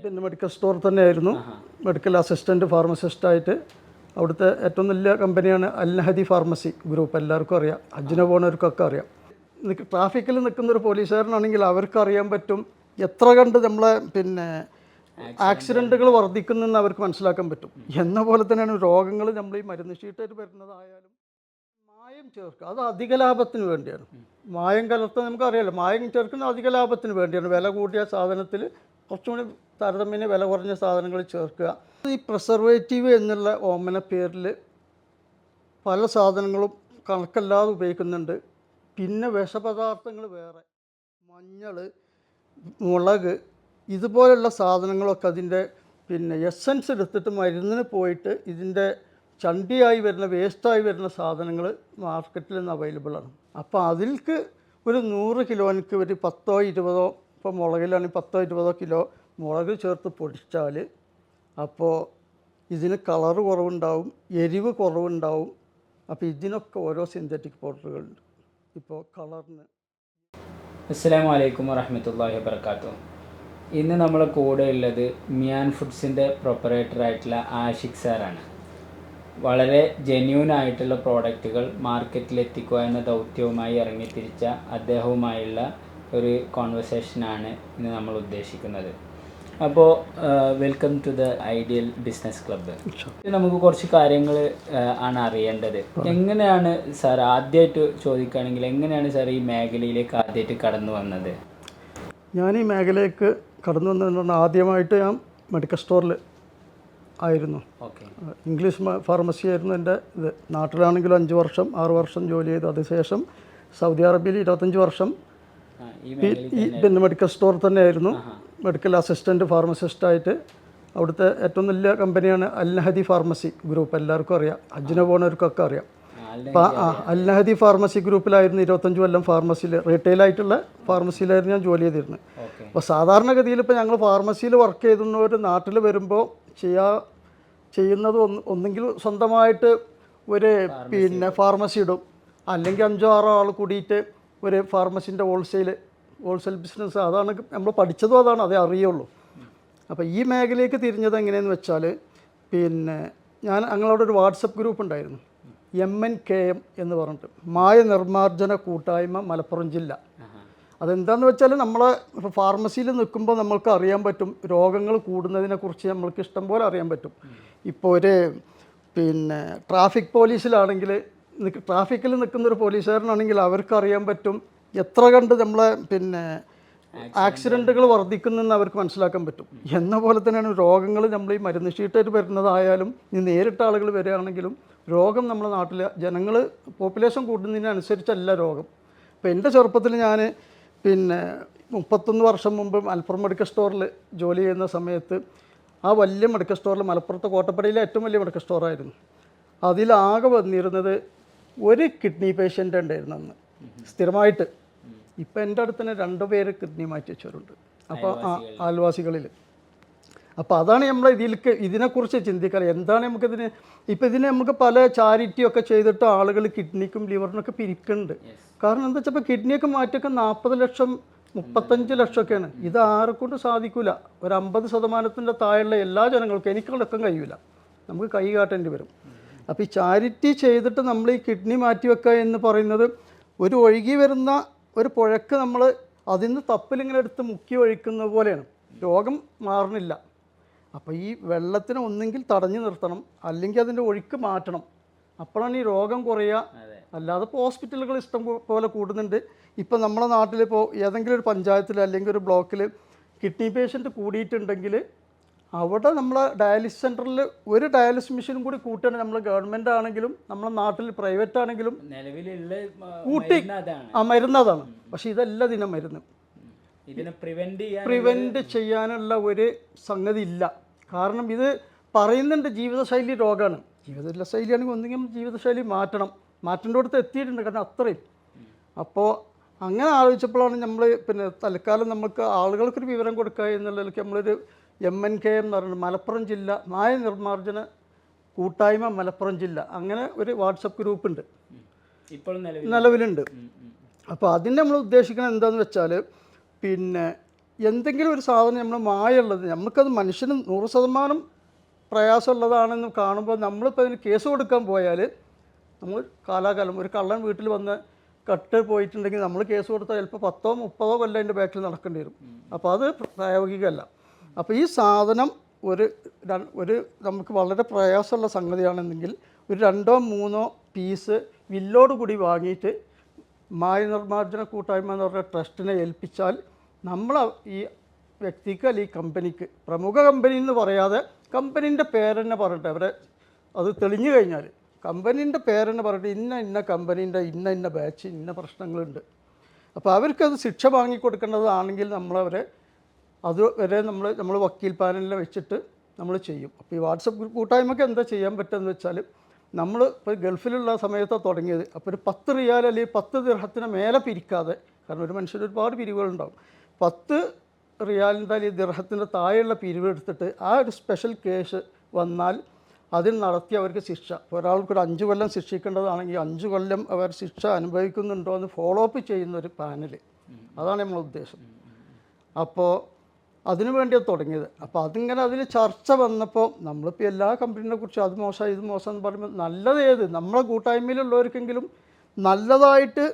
പിന്നെ medical store തന്നെയായിരുന്നു. Medical assistant ഫാർമസിസ്റ്റായിട്ട് അവിടുത്തെ ഏറ്റവും വലിയ കമ്പനിയാണ് അൽ നഹദി ഫാർമസി ഗ്രൂപ്പ്. എല്ലാവർക്കും അറിയാം, ഹജ്ജിന് പോകുന്നവർക്കൊക്കെ അറിയാം. ട്രാഫിക്കിൽ നിൽക്കുന്നൊരു പോലീസുകാരനാണെങ്കിൽ അവർക്ക് അറിയാൻ പറ്റും എത്ര കണ്ട് നമ്മളെ പിന്നെ ആക്സിഡൻറ്റുകൾ വർദ്ധിക്കുന്നെന്ന് അവർക്ക് മനസ്സിലാക്കാൻ പറ്റും. എന്ന പോലെ തന്നെയാണ് രോഗങ്ങൾ നമ്മൾ ഈ മരുന്ന് ഷീറ്റായിട്ട് വരുന്നതായാലും മായം ചേർക്കുക, അത് അധിക ലാഭത്തിന് വേണ്ടിയാണ്. മായം കലർത്താൻ നമുക്കറിയാമല്ലോ, മായം ചേർക്കുന്നത് അധിക ലാഭത്തിന് വേണ്ടിയാണ്. വില കൂടിയ സാധനത്തിൽ കുറച്ചുകൂടി താരതമ്യേന വില കുറഞ്ഞ സാധനങ്ങൾ ചേർക്കുക. ഈ പ്രിസർവേറ്റീവ് എന്നുള്ള ഓമന പേരിൽ പല സാധനങ്ങളും കണക്കല്ലാതെ ഉപയോഗിക്കുന്നുണ്ട്. പിന്നെ വിഷപദാർത്ഥങ്ങൾ വേറെ, മഞ്ഞൾ, മുളക്, ഇതുപോലുള്ള സാധനങ്ങളൊക്കെ അതിൻ്റെ പിന്നെ എസൻസ് എടുത്തിട്ട് മരുന്നിന് പോയിട്ട് ഇതിൻ്റെ ചണ്ടിയായി വരുന്ന വേസ്റ്റായി വരുന്ന സാധനങ്ങൾ മാർക്കറ്റിൽ നിന്ന് അവൈലബിളാണ്. അപ്പോൾ അതിൽക്ക് ഒരു 100 കിലോനിക്ക് ഒരു 10-20, ഇപ്പോൾ മുളകിലാണെങ്കിൽ 10-20 കിലോ മുളക് ചേർത്ത് പൊടിച്ചാൽ അപ്പോൾ ഇതിന് കളറ് കുറവുണ്ടാവും, എരിവ് കുറവുണ്ടാവും. അപ്പോൾ ഇതിനൊക്കെ ഓരോ സിന്തറ്റിക് പൗഡറുകളുണ്ട്. ഇപ്പോൾ കളറിന്. അസ്സലാമു അലൈക്കും വറഹ്മത്തുള്ളാഹി വബറകാതുഹു. ഇന്ന് നമ്മളെ കൂടെ ഉള്ളത് മിയാൻ ഫുഡ്സിൻ്റെ പ്രൊപ്പറേറ്ററായിട്ടുള്ള ആഷിഖ് സാറാണ്. വളരെ ജെന്യൂൻ ആയിട്ടുള്ള പ്രോഡക്റ്റുകൾ മാർക്കറ്റിലെത്തിക്കുക എന്ന ദൗത്യവുമായി ഇറങ്ങിത്തിരിച്ച അദ്ദേഹവുമായുള്ള ഒരു കോൺവെർസേഷനാണ് ഇന്ന് നമ്മൾ ഉദ്ദേശിക്കുന്നത്. അപ്പോൾ welcome to the ideal business club. നമുക്ക് കുറച്ച് കാര്യങ്ങൾ ആണ് അറിയേണ്ടത്. എങ്ങനെയാണ് സാർ, ആദ്യമായിട്ട് ചോദിക്കുകയാണെങ്കിൽ എങ്ങനെയാണ് സാർ ഈ മേഖലയിലേക്ക് ആദ്യമായിട്ട് കടന്നു വന്നത്? ഞാൻ ഈ മേഖലയിലേക്ക് കടന്നു വന്നതെന്ന് ആദ്യമായിട്ട് ഞാൻ മെഡിക്കൽ സ്റ്റോറിൽ ആയിരുന്നു. ഓക്കെ. ഇംഗ്ലീഷ് ഫാർമസി ആയിരുന്നു എൻ്റെ ഇത്. നാട്ടിലാണെങ്കിലും 5 വർഷം 6 വർഷം ജോലി ചെയ്തു. അതിനുശേഷം സൗദി അറേബ്യയിൽ 25 വർഷം പിന്നെ മെഡിക്കൽ സ്റ്റോർ തന്നെയായിരുന്നു. മെഡിക്കൽ അസിസ്റ്റൻറ്റ് ഫാർമസിസ്റ്റായിട്ട് അവിടുത്തെ ഏറ്റവും വലിയ കമ്പനിയാണ് അൽ നഹദി ഫാർമസി ഗ്രൂപ്പ്. എല്ലാവർക്കും അറിയാം, ഹജ്ജിന് പോകുന്നവർക്കൊക്കെ അറിയാം. അപ്പോൾ അൽ നഹദി ഫാർമസി ഗ്രൂപ്പിലായിരുന്നു 25 കൊല്ലം ഫാർമസിയിൽ, റീറ്റെയിലായിട്ടുള്ള ഫാർമസിയിലായിരുന്നു ഞാൻ ജോലി ചെയ്തിരുന്നത്. അപ്പോൾ സാധാരണഗതിയിൽ ഇപ്പോൾ ഞങ്ങൾ ഫാർമസിയിൽ വർക്ക് ചെയ്തുന്നവർ നാട്ടിൽ വരുമ്പോൾ ചെയ്യുന്നത് ഒന്നെങ്കിൽ സ്വന്തമായിട്ട് ഒരു പിന്നെ ഫാർമസി ഇടും, അല്ലെങ്കിൽ 5-6 ആൾ കൂടിയിട്ട് ഒരു ഫാർമസിൻ്റെ ഹോൾസെയിൽ ബിസിനസ്. അതാണ് നമ്മൾ പഠിച്ചതും, അതാണ്, അതേ അറിയുള്ളൂ. അപ്പോൾ ഈ മേഖലയിലേക്ക് തിരിഞ്ഞത് എങ്ങനെയെന്ന് വെച്ചാൽ, പിന്നെ ഞങ്ങളവിടെ ഒരു വാട്സപ്പ് ഗ്രൂപ്പ് ഉണ്ടായിരുന്നു, MNKM എന്ന് പറഞ്ഞിട്ട്, മായ നിർമ്മാർജ്ജന കൂട്ടായ്മ മലപ്പുറം ജില്ല. അതെന്താണെന്ന് വെച്ചാൽ നമ്മളെ ഇപ്പോൾ ഫാർമസിയിൽ നിൽക്കുമ്പോൾ നമ്മൾക്ക് അറിയാൻ പറ്റും രോഗങ്ങൾ കൂടുന്നതിനെക്കുറിച്ച് നമ്മൾക്ക് ഇഷ്ടം പോലെ അറിയാൻ പറ്റും. ഇപ്പോൾ ഒരു പിന്നെ ട്രാഫിക് പോലീസിലാണെങ്കിൽ, ട്രാഫിക്കിൽ നിൽക്കുന്നൊരു പോലീസുകാരനാണെങ്കിൽ അവർക്ക് അറിയാൻ പറ്റും എത്ര കണ്ട് നമ്മളെ പിന്നെ ആക്സിഡൻറ്റുകൾ വർദ്ധിക്കുന്നെന്ന് അവർക്ക് മനസ്സിലാക്കാൻ പറ്റും. എന്ന പോലെ തന്നെയാണ് രോഗങ്ങൾ നമ്മൾ ഈ മരുന്ന് ഷീറ്റായിട്ട് വരുന്നതായാലും ഇനി നേരിട്ട ആളുകൾ വരികയാണെങ്കിലും രോഗം നമ്മുടെ നാട്ടിൽ ജനങ്ങൾ പോപ്പുലേഷൻ കൂടുന്നതിനനുസരിച്ചല്ല രോഗം. ഇപ്പോൾ എൻ്റെ ചെറുപ്പത്തിൽ ഞാൻ പിന്നെ 31 വർഷം മുമ്പ് മലപ്പുറം മെഡിക്കൽ സ്റ്റോറിൽ ജോലി ചെയ്യുന്ന സമയത്ത് ആ വലിയ മെഡിക്കൽ സ്റ്റോറിൽ, മലപ്പുറത്ത് കോട്ടപ്പടിയിലെ ഏറ്റവും വലിയ മെഡിക്കൽ സ്റ്റോറായിരുന്നു, അതിലാകെ വന്നിരുന്നത് ഒരു കിഡ്നി പേഷ്യൻ്റ് ഉണ്ടായിരുന്നു അന്ന് സ്ഥിരമായിട്ട്. ഇപ്പം എൻ്റെ അടുത്ത് തന്നെ 2 പേര് കിഡ്നി മാറ്റി വെച്ചവരുണ്ട്. അപ്പോൾ ആൽവാസികളിൽ. അപ്പോൾ അതാണ് നമ്മൾ ഇതിനെക്കുറിച്ച് ചിന്തിക്കുക, എന്താണ് നമുക്കിതിന്. ഇപ്പോൾ ഇതിന് നമുക്ക് പല ചാരിറ്റിയൊക്കെ ചെയ്തിട്ട് ആളുകൾ കിഡ്നിക്കും ലിവറിനൊക്കെ പിരിക്കുന്നുണ്ട്. കാരണം എന്താ വെച്ചാൽ ഇപ്പോൾ കിഡ്നിയൊക്കെ മാറ്റിയൊക്കെ 40 ലക്ഷം 35 ലക്ഷമൊക്കെയാണ്. ഇത് ആരെക്കൊണ്ട് സാധിക്കില്ല. ഒരു 50% താഴെയുള്ള എല്ലാ ജനങ്ങൾക്കും, എനിക്കടക്കം കഴിയില്ല, നമുക്ക് കൈ കാട്ടേണ്ടി വരും. അപ്പോൾ ഈ ചാരിറ്റി ചെയ്തിട്ട് നമ്മൾ ഈ കിഡ്നി മാറ്റിവെക്കുക എന്ന് പറയുന്നത് ഒരു ഒഴുകി വരുന്ന ഒരു പുഴക്ക് നമ്മൾ അതിൽ നിന്ന് തപ്പിലിങ്ങനെ എടുത്ത് മുക്കി ഒഴിക്കുന്ന പോലെയാണ്. രോഗം മാറണില്ല. അപ്പോൾ ഈ വെള്ളത്തിനെ ഒന്നെങ്കിൽ തടഞ്ഞു നിർത്തണം, അല്ലെങ്കിൽ അതിൻ്റെ ഒഴുക്ക് മാറ്റണം. അപ്പോഴാണ് ഈ രോഗം കുറയുക. അല്ലാതെ ഇപ്പോൾ ഹോസ്പിറ്റലുകൾ ഇഷ്ടം പോലെ കൂടുന്നുണ്ട്. ഇപ്പോൾ നമ്മുടെ നാട്ടിലിപ്പോൾ ഏതെങ്കിലും ഒരു പഞ്ചായത്തിൽ അല്ലെങ്കിൽ ഒരു ബ്ലോക്കിൽ കിഡ്നി പേഷ്യൻറ്റ് കൂടിയിട്ടുണ്ടെങ്കിൽ അവിടെ നമ്മളെ ഡയാലിസിസ് സെൻറ്ററിൽ ഒരു ഡയാലിസിസ് മെഷീനും കൂടി കൂട്ടുകയാണ്. നമ്മൾ ഗവൺമെൻറ് ആണെങ്കിലും നമ്മളെ നാട്ടിൽ പ്രൈവറ്റ് ആണെങ്കിലും കൂട്ടി മരുന്നതാണ്. പക്ഷേ ഇതല്ല ദിനം മരുന്ന്. പ്രിവെൻറ്റ് ചെയ്യാനുള്ള ഒരു സംഗതി ഇല്ല. കാരണം ഇത് പറയുന്നുണ്ട് ജീവിതശൈലി രോഗമാണ്. ജീവിതശൈലിയാണെങ്കിൽ ഒന്നെങ്കിൽ ജീവിതശൈലി മാറ്റേണ്ടടുത്ത് എത്തിയിട്ടുണ്ട്. കാരണം അത്രയും. അപ്പോൾ അങ്ങനെ ആലോചിച്ചപ്പോഴാണ് നമ്മൾ പിന്നെ തൽക്കാലം നമുക്ക് ആളുകൾക്കൊരു വിവരം കൊടുക്കുക എന്നുള്ളതിലേക്ക് നമ്മളൊരു MNKM എന്ന് പറയുന്നത് മലപ്പുറം ജില്ല മായ നിർമ്മാർജ്ജന കൂട്ടായ്മ മലപ്പുറം ജില്ല, അങ്ങനെ ഒരു വാട്സപ്പ് ഗ്രൂപ്പുണ്ട്, ഇപ്പോൾ നിലവിലുണ്ട്. അപ്പോൾ അതിന് നമ്മൾ ഉദ്ദേശിക്കുന്നത് എന്താണെന്ന് വെച്ചാൽ, പിന്നെ എന്തെങ്കിലും ഒരു സാധനം നമ്മൾ മായുള്ളത് നമുക്കത് മനുഷ്യന് 100% പ്രയാസമുള്ളതാണെന്ന് കാണുമ്പോൾ നമ്മളിപ്പോൾ അതിന് കേസ് കൊടുക്കാൻ പോയാൽ നമ്മൾ കാലാകാലം ഒരു കള്ളൻ വീട്ടിൽ വന്ന് കട്ട് പോയിട്ടുണ്ടെങ്കിൽ നമ്മൾ കേസ് കൊടുത്താൽ ചിലപ്പോൾ 10-30 കൊല്ലം അതിൻ്റെ ബാക്കിൽ നടക്കേണ്ടി വരും. അപ്പോൾ അത് പ്രായോഗികമല്ല. അപ്പോൾ ഈ സാധനം ഒരു നമുക്ക് വളരെ പ്രയാസമുള്ള സംഗതിയാണെന്നെങ്കിൽ ഒരു 2-3 പീസ് വില്ലോട് കൂടി വാങ്ങിയിട്ട് മായനിർമ്മാർജ്ജന കൂട്ടായ്മ എന്ന് പറഞ്ഞ ട്രസ്റ്റിനെ ഏൽപ്പിച്ചാൽ നമ്മൾ ഈ വ്യക്തിക്ക് അല്ലെങ്കിൽ ഈ കമ്പനിക്ക്, പ്രമുഖ കമ്പനി എന്ന് പറയാതെ കമ്പനീൻ്റെ പേരെന്നെ പറഞ്ഞിട്ട് അവരെ അത് തെളിഞ്ഞു കഴിഞ്ഞാൽ കമ്പനീൻ്റെ പേരെന്നെ പറഞ്ഞിട്ട് ഇന്ന കമ്പനീൻ്റെ ഇന്ന ബാച്ച് ഇന്ന പ്രശ്നങ്ങളുണ്ട്, അപ്പോൾ അവർക്കത് ശിക്ഷ വാങ്ങിക്കൊടുക്കേണ്ടതാണെങ്കിൽ നമ്മളവരെ അതുവരെ നമ്മൾ വക്കീൽ പാനലിനെ വെച്ചിട്ട് നമ്മൾ ചെയ്യും. അപ്പോൾ ഈ വാട്സപ്പ് കൂട്ടായ്മയ്ക്ക് എന്താ ചെയ്യാൻ പറ്റുമെന്ന് വെച്ചാൽ നമ്മൾ ഇപ്പോൾ ഗൾഫിലുള്ള സമയത്താണ് തുടങ്ങിയത്. അപ്പോൾ ഒരു 10 റിയാൽ അല്ലെങ്കിൽ 10 ദിർഹത്തിന് മേലെ പിരിക്കാതെ, കാരണം ഒരു മനുഷ്യന് ഒരുപാട് പിരിവുകളുണ്ടാവും, 10 റിയാലിൻ്റെ അല്ലെങ്കിൽ ദിർഹത്തിൻ്റെ താഴെയുള്ള പിരിവ് എടുത്തിട്ട് ആ ഒരു സ്പെഷ്യൽ കേസ് വന്നാൽ അതിൽ നടത്തി അവർക്ക് ശിക്ഷ, ഒരാൾക്കൊരു 5 കൊല്ലം ശിക്ഷിക്കേണ്ടതാണെങ്കിൽ 5 കൊല്ലം അവർ ശിക്ഷ അനുഭവിക്കുന്നുണ്ടോ എന്ന് ഫോളോ അപ്പ് ചെയ്യുന്നൊരു പാനൽ, അതാണ് നമ്മളെ ഉദ്ദേശം. അപ്പോൾ അതിനു വേണ്ടിയാണ് തുടങ്ങിയത്. അപ്പോൾ അതിങ്ങനെ അതിൽ ചർച്ച വന്നപ്പോൾ നമ്മളിപ്പോൾ എല്ലാ കമ്പനീനെ കുറിച്ച് അത് മോശം ഇത് മോശം എന്ന് പറയുമ്പോൾ നല്ലത് ഏത് നമ്മളെ കൂട്ടായ്മയിലുള്ളവർക്കെങ്കിലും നല്ലതായിട്ട്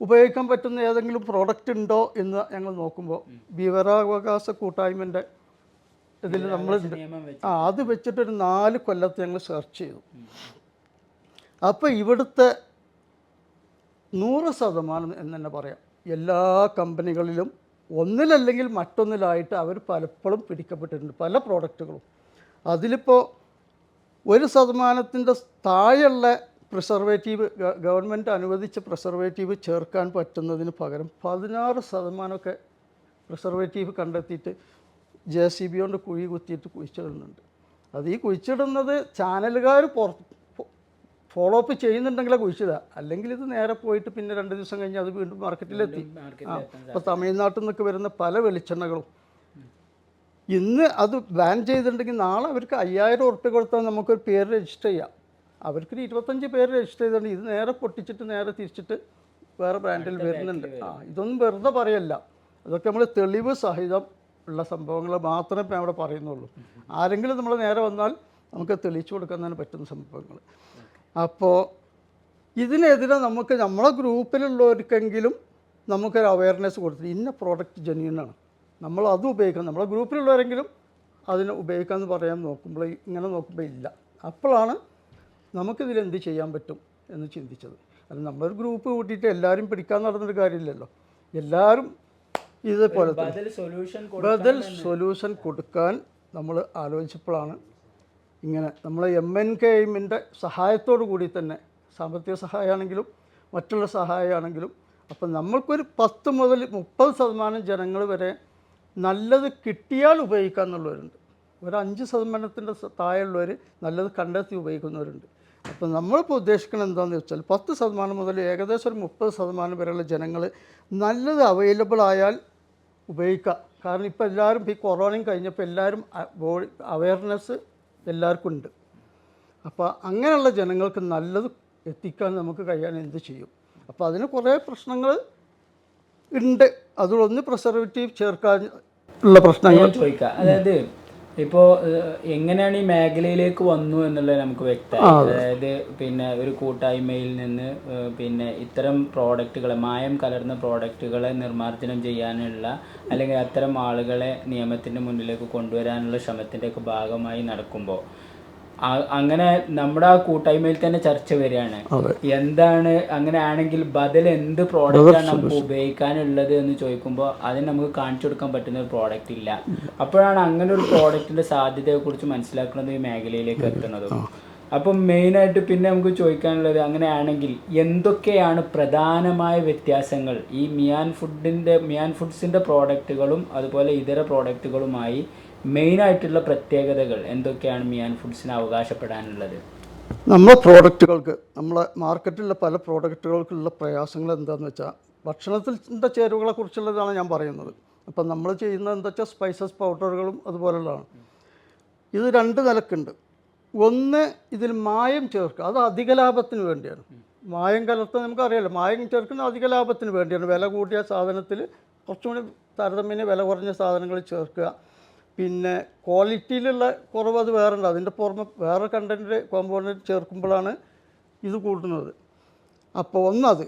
ഉപയോഗിക്കാൻ പറ്റുന്ന ഏതെങ്കിലും പ്രോഡക്റ്റ് ഉണ്ടോ എന്ന് ഞങ്ങൾ നോക്കുമ്പോൾ വിവരാവകാശ കൂട്ടായ്മൻ്റെ ഇതിൽ നമ്മളുണ്ട്. അത് വെച്ചിട്ടൊരു 4 കൊല്ലത്തെ ഞങ്ങൾ സെർച്ച് ചെയ്തു. അപ്പോൾ ഇവിടുത്തെ 100% എന്ന് തന്നെ പറയാം, എല്ലാ കമ്പനികളിലും ഒന്നിലല്ലെങ്കിൽ മറ്റൊന്നിലായിട്ട് അവർ പലപ്പോഴും പിടിക്കപ്പെട്ടിട്ടുണ്ട് പല പ്രോഡക്റ്റുകളും. അതിലിപ്പോൾ 1% താഴെയുള്ള പ്രിസർവേറ്റീവ്, ഗവൺമെൻറ് അനുവദിച്ച പ്രിസർവേറ്റീവ് ചേർക്കാൻ പറ്റുന്നതിന് പകരം 16% പ്രിസർവേറ്റീവ് കണ്ടെത്തിയിട്ട് JCB കൊണ്ട് കുഴി കുത്തിയിട്ട് കുഴിച്ചിടുന്നുണ്ട്. അത് ഈ കുഴിച്ചിടുന്നത് ചാനലുകാർ ഫോളോ അപ്പ് ചെയ്യുന്നുണ്ടെങ്കിലേ കുഴിച്ചിടുക, അല്ലെങ്കിൽ ഇത് നേരെ പോയിട്ട് പിന്നെ 2 ദിവസം കഴിഞ്ഞ് അത് വീണ്ടും മാർക്കറ്റിലെത്തി. ഇപ്പോൾ തമിഴ്നാട്ടിൽ നിന്നൊക്കെ വരുന്ന പല വെളിച്ചെണ്ണകളും ഇന്ന് അത് ബാൻ ചെയ്തിട്ടുണ്ടെങ്കിൽ നാളെ അവർക്ക് 5000 ഉറുപ്പിക കൊടുത്താൽ നമുക്കൊരു പേര് രജിസ്റ്റർ ചെയ്യാം. അവർക്കൊരു 25 പേര് രജിസ്റ്റർ ചെയ്തിട്ടുണ്ട്. ഇത് നേരെ പൊട്ടിച്ചിട്ട് നേരെ തിരിച്ചിട്ട് വേറെ ബ്രാൻഡിൽ വരുന്നുണ്ട്. ഇതൊന്നും വെറുതെ പറയല്ല, അതൊക്കെ നമ്മൾ തെളിവ് സഹിതം ഉള്ള സംഭവങ്ങൾ മാത്രമേ അവിടെ പറയുന്നുള്ളൂ. ആരെങ്കിലും നമ്മൾ നേരെ വന്നാൽ നമുക്ക് തെളിയിച്ചു കൊടുക്കാൻ പറ്റുന്ന സംഭവങ്ങൾ. അപ്പോൾ ഇതിനെതിരെ നമുക്ക് നമ്മളെ ഗ്രൂപ്പിലുള്ളവർക്കെങ്കിലും നമുക്കൊരു അവയർനെസ് കൊടുത്തിട്ട് ഇന്ന പ്രോഡക്റ്റ് ജെന്യൂനാണ്, നമ്മൾ അത് ഉപയോഗിക്കണം, നമ്മളെ ഗ്രൂപ്പിലുള്ളവരെങ്കിലും അതിനെ ഉപയോഗിക്കാമെന്ന് പറയാൻ നോക്കുമ്പോൾ ഇങ്ങനെ നോക്കുമ്പോൾ ഇല്ല. അപ്പോഴാണ് നമുക്കിതിലെന്ത് ചെയ്യാൻ പറ്റും എന്ന് ചിന്തിച്ചത്. അത് നമ്മളൊരു ഗ്രൂപ്പ് കൂട്ടിയിട്ട് എല്ലാവരും പിടിക്കാൻ നടന്നൊരു കാര്യമില്ലല്ലോ. എല്ലാവരും ഇതേപോലെ ബദൽ സൊല്യൂഷൻ കൊടുക്കാൻ നമ്മൾ ആലോചിച്ചപ്പോഴാണ് ഇങ്ങനെ നമ്മളെ MNKMൻ്റെ സഹായത്തോടു കൂടി തന്നെ, സാമ്പത്തിക സഹായമാണെങ്കിലും മറ്റുള്ള സഹായമാണെങ്കിലും, അപ്പം നമ്മൾക്കൊരു 10 മുതൽ 30% ജനങ്ങൾ വരെ നല്ലത് കിട്ടിയാൽ ഉപയോഗിക്കാമെന്നുള്ളവരുണ്ട്. ഒരു 5% താഴെയുള്ളവർ നല്ലത് കണ്ടെത്തി ഉപയോഗിക്കുന്നവരുണ്ട്. അപ്പം നമ്മളിപ്പോൾ ഉദ്ദേശിക്കുന്നത് എന്താണെന്ന് വെച്ചാൽ 10% മുതൽ ഏകദേശം ഒരു 30% വരെയുള്ള ജനങ്ങൾ നല്ലത് അവൈലബിൾ ആയാൽ ഉപയോഗിക്കുക. കാരണം ഇപ്പോൾ എല്ലാവരും ഈ കൊറോണയും കഴിഞ്ഞപ്പോൾ എല്ലാവരും അവയർനെസ് എല്ലാവർക്കും ഉണ്ട്. അപ്പോൾ അങ്ങനെയുള്ള ജനങ്ങൾക്ക് നല്ലത് എത്തിക്കാൻ നമുക്ക് കഴിയാൻ എന്ത് ചെയ്യും? അപ്പോൾ അതിന് കുറേ പ്രശ്നങ്ങൾ ഉണ്ട്. അതിലൊന്ന് പ്രിസർവേറ്റീവ് ചേർക്കാൻ ഉള്ള പ്രശ്നങ്ങൾ ചോദിക്കുക. അതായത് ഇപ്പോൾ എങ്ങനെയാണ് ഈ മേഖലയിലേക്ക് വന്നു എന്നുള്ളത് നമുക്ക് വ്യക്തമായി. അതായത് പിന്നെ ഒരു കൂട്ടായ്മയിൽ നിന്ന് പിന്നെ ഇത്തരം പ്രോഡക്റ്റുകളെ, മായം കലർന്ന പ്രോഡക്റ്റുകളെ നിർമ്മാർജ്ജനം ചെയ്യാനുള്ള, അല്ലെങ്കിൽ അത്തരം ആളുകളെ നിയമത്തിൻ്റെ മുന്നിലേക്ക് കൊണ്ടുവരാനുള്ള ശ്രമത്തിൻ്റെയൊക്കെ ഭാഗമായി നടക്കുമ്പോൾ അങ്ങനെ നമ്മുടെ ആ കൂട്ടായ്മയിൽ തന്നെ ചർച്ച വരികയാണ്, എന്താണ് അങ്ങനെയാണെങ്കിൽ ബദൽ എന്ത് പ്രോഡക്റ്റാണ് നമുക്ക് ഉപയോഗിക്കാനുള്ളത് എന്ന് ചോദിക്കുമ്പോൾ അതിന് നമുക്ക് കാണിച്ചു കൊടുക്കാൻ പറ്റുന്ന ഒരു പ്രോഡക്റ്റ് ഇല്ല. അപ്പോഴാണ് അങ്ങനെ ഒരു പ്രോഡക്റ്റിൻ്റെ സാധ്യതയെക്കുറിച്ച് മനസ്സിലാക്കുന്നത് ഈ മേഖലയിലേക്ക് എത്തുന്നതും. അപ്പം മെയിനായിട്ട് പിന്നെ നമുക്ക് ചോദിക്കാനുള്ളത്, അങ്ങനെയാണെങ്കിൽ എന്തൊക്കെയാണ് പ്രധാനമായ വ്യത്യാസങ്ങൾ ഈ മിയാൻ ഫുഡ്സിൻ്റെ പ്രോഡക്റ്റുകളും അതുപോലെ ഇതര പ്രോഡക്റ്റുകളുമായി മെയിനായിട്ടുള്ള പ്രത്യേകതകൾ എന്തൊക്കെയാണ് മിയാൻ ഫുഡ്സിന് അവകാശപ്പെടാനുള്ളത്? നമ്മളെ പ്രോഡക്റ്റുകൾക്ക്, നമ്മളെ മാർക്കറ്റിലുള്ള പല പ്രോഡക്റ്റുകൾക്കുള്ള പ്രയാസങ്ങൾ എന്താണെന്ന് വെച്ചാൽ ഭക്ഷണത്തിൻ്റെ ചേരുവകളെ കുറിച്ചുള്ളതാണ് ഞാൻ പറയുന്നത്. അപ്പം നമ്മൾ ചെയ്യുന്നത് എന്താ വെച്ചാൽ സ്പൈസസ് പൗഡറുകളും അതുപോലുള്ളതാണ്. ഇത് 2 നിലക്കുണ്ട്. ഒന്ന്, ഇതിൽ മായം ചേർക്കുക, അത് അധിക ലാഭത്തിന് വേണ്ടിയാണ്. മായം കലർത്താൻ നമുക്കറിയാമല്ലോ, മായം ചേർക്കുന്നത് അധിക ലാഭത്തിന് വേണ്ടിയാണ്. വില കൂടിയ സാധനത്തിൽ കുറച്ചും കൂടി താരതമ്യേന വില കുറഞ്ഞ സാധനങ്ങൾ ചേർക്കുക. പിന്നെ ക്വാളിറ്റിയിലുള്ള കുറവ് അത് വേറെ ഉണ്ട്, അതിൻ്റെ പുറമെ വേറെ കണ്ടൻറ്റ് കോമ്പോണൻറ്റ് ചേർക്കുമ്പോഴാണ് ഇത് കൂടുന്നത്. അപ്പോൾ ഒന്നത്.